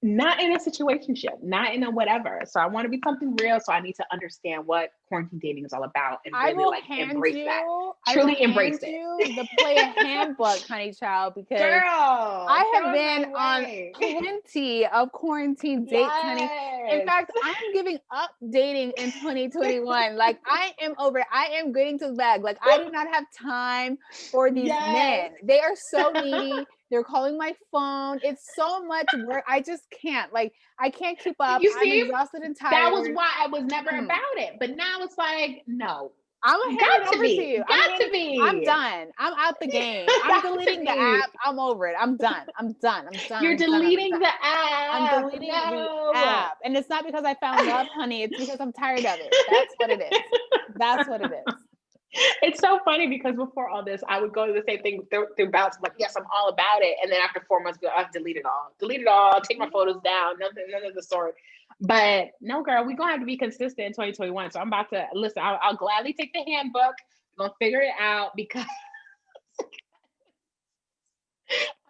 not in a situationship, not in a whatever. So I want to be something real. So I need to understand what quarantine dating is all about and really embrace that. Truly embrace it. The player handbook, honey child, because I have been on plenty of quarantine dates, honey. In fact, I am giving up dating in 2021. I am over it. I am getting to the bag. I do not have time for these men. They are so needy. They're calling my phone. It's so much work. I just can't. I can't keep up. I'm exhausted and tired. That was why I was never about it. But now it's no. I'm gonna hand it over to you. I'm done. I'm out the game. I'm deleting the app. I'm over it. I'm done. You're deleting the app. I'm deleting the app. And it's not because I found love, honey. It's because I'm tired of it. That's what it is. It's so funny because before all this, I would go to the same thing through bouts. Yes, I'm all about it. And then after 4 months, I've deleted it all, take my photos down, none of the sort. But no, girl, we're going to have to be consistent in 2021. So I'm about to, listen, I'll gladly take the handbook. I'm going to figure it out because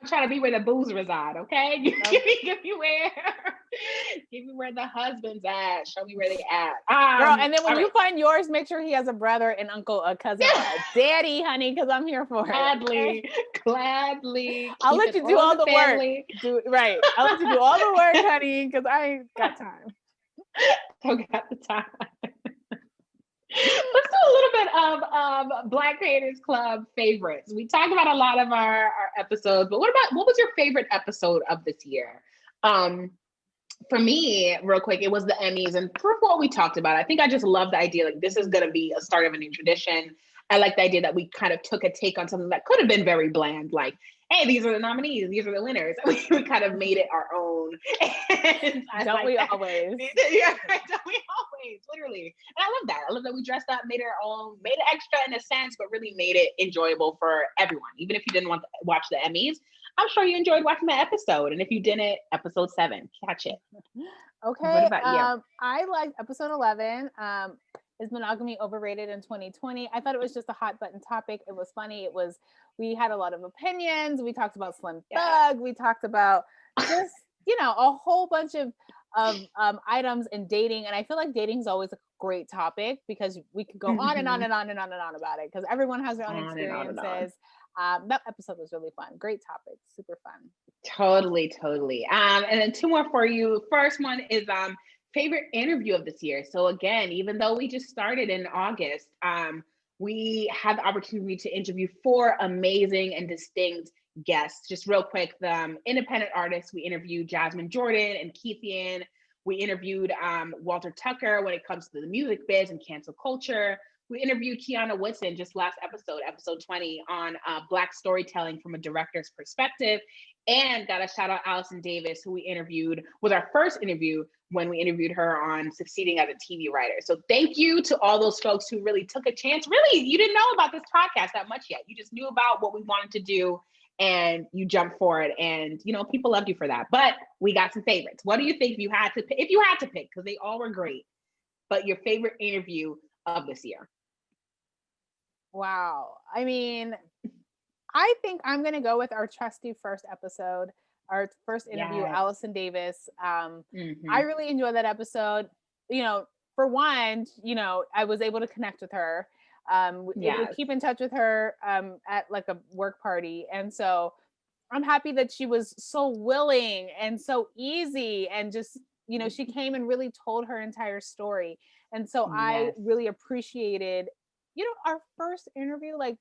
I'm trying to be where the booze reside, okay? Give me where the husband's at. Show me where they at. Girl, and then when you find yours, make sure he has a brother, an uncle, a cousin, or a daddy, honey, because I'm here for it. Gladly. I'll let you do all the work. Right. I'll let you do all the work, honey, because I ain't got time. Don't got the time. Let's do a little bit of Black Creators Club favorites. We talked about a lot of our episodes, but what was your favorite episode of this year? For me, real quick, it was the Emmys. And for what we talked about, I think I just love the idea, this is going to be a start of a new tradition. I like the idea that we kind of took a take on something that could have been very bland, hey, these are the nominees, these are the winners. We kind of made it our own. Don't we always? Yeah, don't we always? Literally. And I love that. I love that we dressed up, made it our own, made it extra in a sense, but really made it enjoyable for everyone. Even if you didn't want to watch the Emmys, I'm sure you enjoyed watching the episode. And if you didn't, episode 7, catch it. Okay. What about you? I liked episode 11. Is monogamy overrated in 2020? I thought it was just a hot button topic. It was funny. We had a lot of opinions. We talked about Slim Thug. We talked about just, a whole bunch of items in dating. And I feel like dating is always a great topic because we could go on and on and on and on and on about it because everyone has their own experiences. That episode was really fun. Great topic. Super fun. Totally. And then two more for you. First one is favorite interview of this year. So again, even though we just started in August, we had the opportunity to interview 4 amazing and distinct guests. Just real quick, the independent artists, we interviewed Jasmine Jordan and Keithian. We interviewed Walter Tucker when it comes to the music biz and cancel culture. We interviewed Tiana Whitson just last episode 20, on Black storytelling from a director's perspective, and got a shout out Allison Davis, who we interviewed, was our first interview when we interviewed her on succeeding as a TV writer. So thank you to all those folks who really took a chance. Really, you didn't know about this podcast that much yet. You just knew about what we wanted to do and you jumped for it. And, people loved you for that. But we got some favorites. What do you think if you had to pick, because they all were great, but your favorite interview of this year? Wow. I mean, I think I'm going to go with our trusty first episode, our first interview, yes. Allison Davis. I really enjoyed that episode. For one, I was able to connect with her. Able to keep in touch with her at like a work party. And so I'm happy that she was so willing and so easy and just, she came and really told her entire story. And so I really appreciated, our first interview, like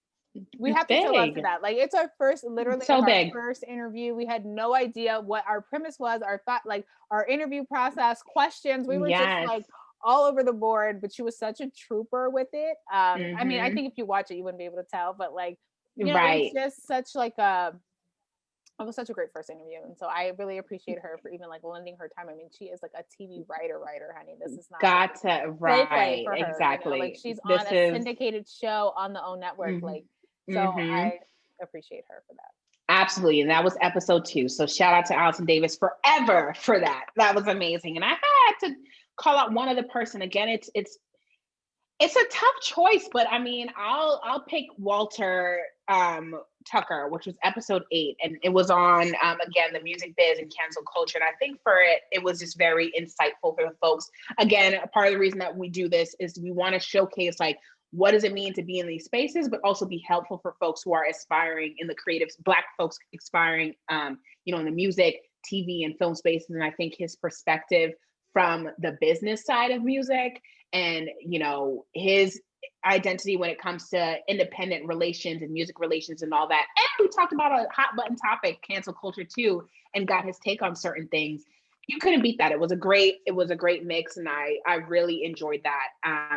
we have to show up for that. Like it's our first, literally our first interview. We had no idea what our premise was, our thought, like our interview process, questions. We were just like all over the board, but she was such a trooper with it. I mean, I think if you watch it, you wouldn't be able to tell, but like, it was just such like it was such a great first interview. And so I really appreciate her for even like lending her time. I mean, she is like a TV writer, honey. This is not exactly. Like she's on a syndicated show on the OWN network. Like, so I appreciate her for that. Absolutely. And that was episode 2. So shout out to Allison Davis forever for that. That was amazing. And I had to call out one other person. Again, it's a tough choice, but I mean, I'll pick Walter Tucker, which was episode 8, and it was on again, the music biz and cancel culture. And I think for it was just very insightful for the folks. Again, part of the reason that we do this is we want to showcase like what does it mean to be in these spaces, but also be helpful for folks who are aspiring in the creatives, Black folks aspiring, in the music, TV, and film spaces. And I think his perspective from the business side of music and, his identity when it comes to independent relations and music relations and all that. And we talked about a hot button topic, cancel culture too, and got his take on certain things. You couldn't beat that. It was a great mix. And I really enjoyed that.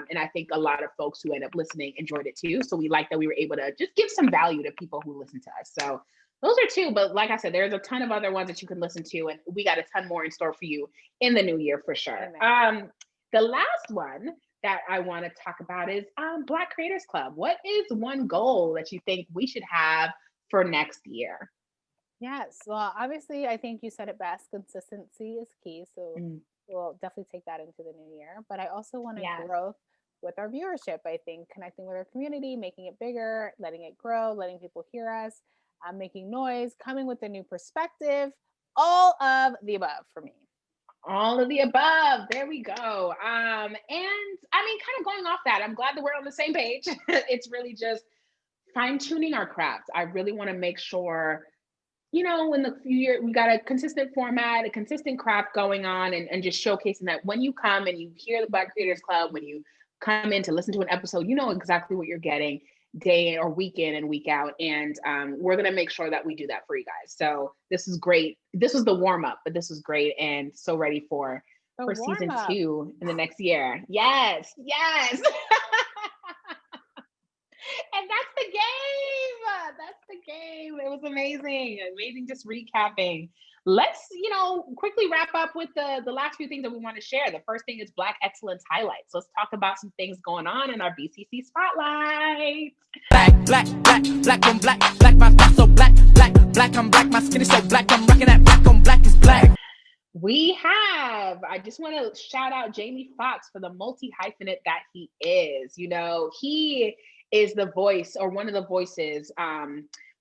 And I think a lot of folks who end up listening enjoyed it too. So we like that we were able to just give some value to people who listen to us. So those are 2, but like I said, there's a ton of other ones that you can listen to, and we got a ton more in store for you in the new year for sure. The last one that I want to talk about is Black Creators Club. What is one goal that you think we should have for next year? Yes, well, obviously, I think you said it best. Consistency is key. So we'll definitely take that into the new year. But I also want to grow with our viewership. I think connecting with our community, making it bigger, letting it grow, letting people hear us, making noise, coming with a new perspective, all of the above for me. All of the above. There we go. And I mean, kind of going off that, I'm glad that we're on the same page. It's really just fine-tuning our craft. I really want to make sure, in the year, we got a consistent format, a consistent craft going on, and just showcasing that when you come and you hear the Black Creators Club, when you come in to listen to an episode, you know exactly what you're getting day or week in and week out. And we're going to make sure that we do that for you guys. So this is great. This was the warm up, but this was great. And so ready for season 2 in the next year. Yes. And that's the game. It was amazing just recapping. Let's, quickly wrap up with the last few things that we want to share. The first thing is Black Excellence Highlights. Let's talk about some things going on in our BCC Spotlight. Black on black, my thoughts so black, I'm black, my skin is so black, I'm rocking that black on black is black. I just want to shout out Jamie Foxx for the multi-hyphenate that he is. You know, he is the voice or one of the voices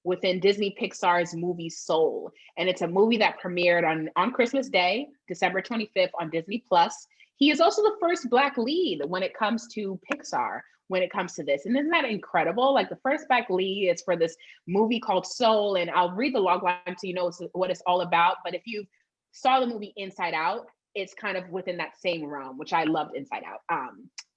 within Disney Pixar's movie Soul. And it's a movie that premiered on Christmas Day, December 25th on Disney Plus. He is also the first Black lead when it comes to Pixar, when it comes to this. And isn't that incredible? Like the first Black lead is for this movie called Soul. And I'll read the logline so you know what it's all about. But if you saw the movie Inside Out, it's kind of within that same realm, which I loved Inside Out.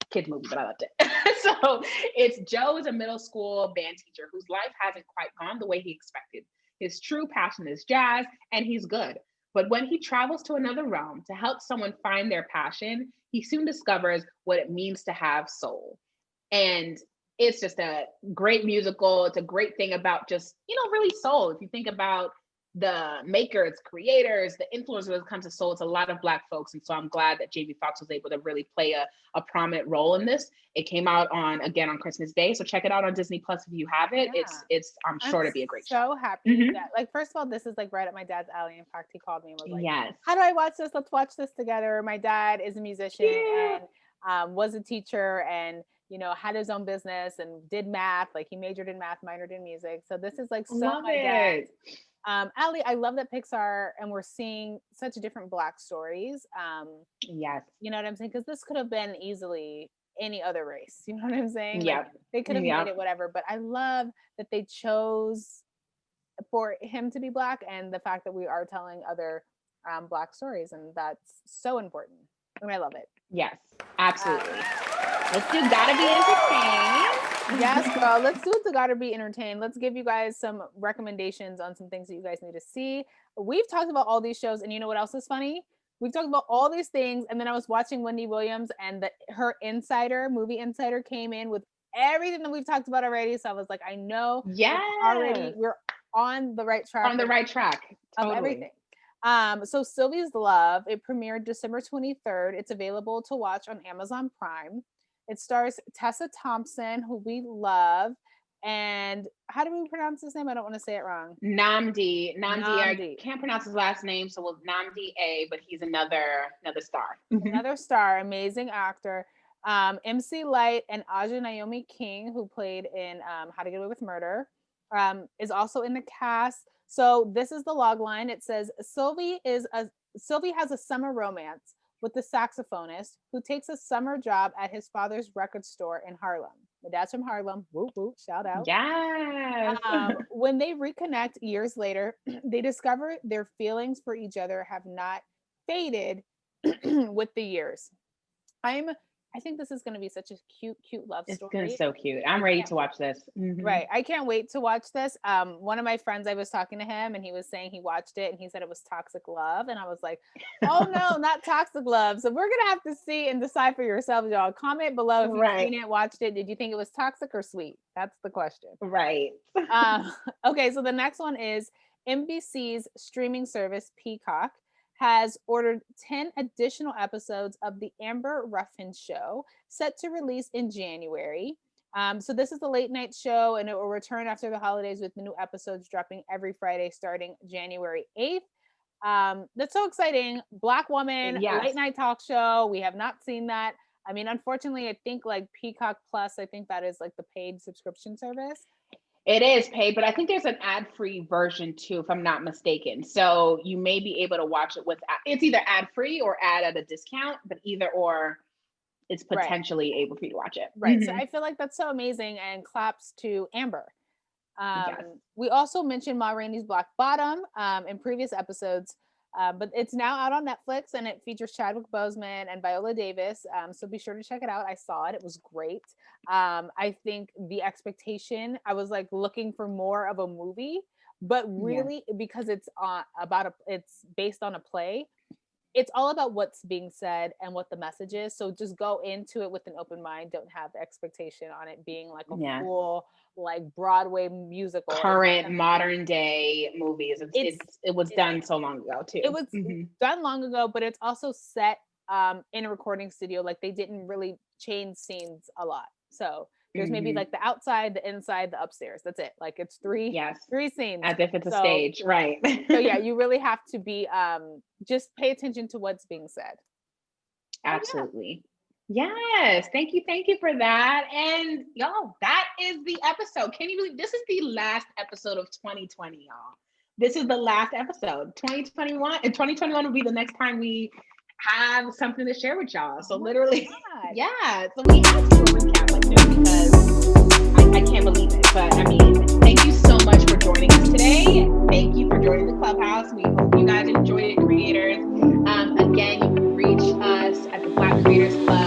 Kids movie, but I loved it. So it's Joe is a middle school band teacher whose life hasn't quite gone the way he expected. His true passion is jazz, and he's good. But when he travels to another realm to help someone find their passion, he soon discovers what it means to have soul. And it's just a great musical. It's a great thing about just, really soul. If you think about the makers, creators, the influencers when it comes to soul, it's a lot of Black folks. And so I'm glad that Jamie Foxx was able to really play a prominent role in this. It came out on Christmas Day. So check it out on Disney Plus if you have it. Yeah. I'm sure to be a great show. So happy that, like, first of all, this is like right up my dad's alley. In fact, he called me and was like, yes, how do I watch this? Let's watch this together. My dad is a musician and was a teacher and had his own business and did math. Like he majored in math, minored in music. So this is like so my dad's. Ali, I love that Pixar and we're seeing such different Black stories. Yes. You know what I'm saying? Because this could have been easily any other race. You know what I'm saying? Yeah. Like, they could have made it whatever. But I love that they chose for him to be Black and the fact that we are telling other Black stories. And that's so important. And I love it. Yes, absolutely. Let's do Gotta Be Entertained. Yes, girl. Let's do the Gotta Be Entertained. Let's give you guys some recommendations on some things that you guys need to see. We've talked about all these shows, and you know what else is funny? We've talked about all these things, and then I was watching Wendy Williams, and her movie insider came in with everything that we've talked about already. So I was like, I know we're on the right track. On the right track. Totally. Of everything. So Sylvie's Love, it premiered December 23rd. It's available to watch on Amazon Prime. It stars Tessa Thompson, who we love. And how do we pronounce his name? I don't want to say it wrong. Namdi. I can't pronounce his last name, so we'll Namdi A, but he's another star. Another star, amazing actor. MC Light and Aja Naomi King, who played in How to Get Away with Murder, is also in the cast. So this is the log line. It says Sylvie has a summer romance with the saxophonist who takes a summer job at his father's record store in Harlem. My dad's from Harlem. Whoop, whoop, shout out. Yes. When they reconnect years later, they discover their feelings for each other have not faded with the years. I think this is going to be such a cute love story. It's going to be so cute. I'm ready to watch this. Mm-hmm. Right. I can't wait to watch this. One of my friends, I was talking to him and he was saying he watched it and he said it was toxic love. And I was like, oh no, not toxic love. So we're going to have to see and decide for yourselves, y'all. Comment below if you've seen it, watched it. Did you think it was toxic or sweet? That's the question. Right. Okay. So the next one is NBC's streaming service, Peacock, has ordered 10 additional episodes of The Amber Ruffin Show, set to release in January. So this is a late night show, and it will return after the holidays with the new episodes dropping every Friday starting January 8th. That's so exciting. Black woman, late night talk show. We have not seen that. I mean, unfortunately, I think like Peacock Plus, I think that is like the paid subscription service. It is paid, but I think there's an ad-free version too, if I'm not mistaken. So you may be able to watch it it's either ad-free or ad at a discount, but either or it's potentially able for you to watch it. Right. So I feel like that's so amazing and claps to Amber. We also mentioned Ma Rainey's Black Bottom in previous episodes, but it's now out on Netflix and it features Chadwick Boseman and Viola Davis. So be sure to check it out. I saw it. It was great. I think the expectation, I was like looking for more of a movie, but really because it's it's based on a play, it's all about what's being said and what the message is. So just go into it with an open mind. Don't have the expectation on it being like a full like Broadway musical. Current modern day movies. It was done so long ago too. It was done long ago, but it's also set in a recording studio. Like they didn't really change scenes a lot. So There's maybe like the outside, the inside, the upstairs. That's it. Like it's three scenes. As if it's a stage, right? So yeah, you really have to be just pay attention to what's being said. Absolutely. Yes. Thank you for that. And y'all, that is the episode. Can you believe this is the last episode of 2020, y'all? This is the last episode. 2021 and 2021 will be the next time we have something to share with y'all. So literally, so we have to do a recap like this because I can't believe it. But I mean, thank you so much for joining us today. Thank you for joining the Clubhouse. We hope you guys enjoyed it, creators. Again, you can reach us at the Black Creators Club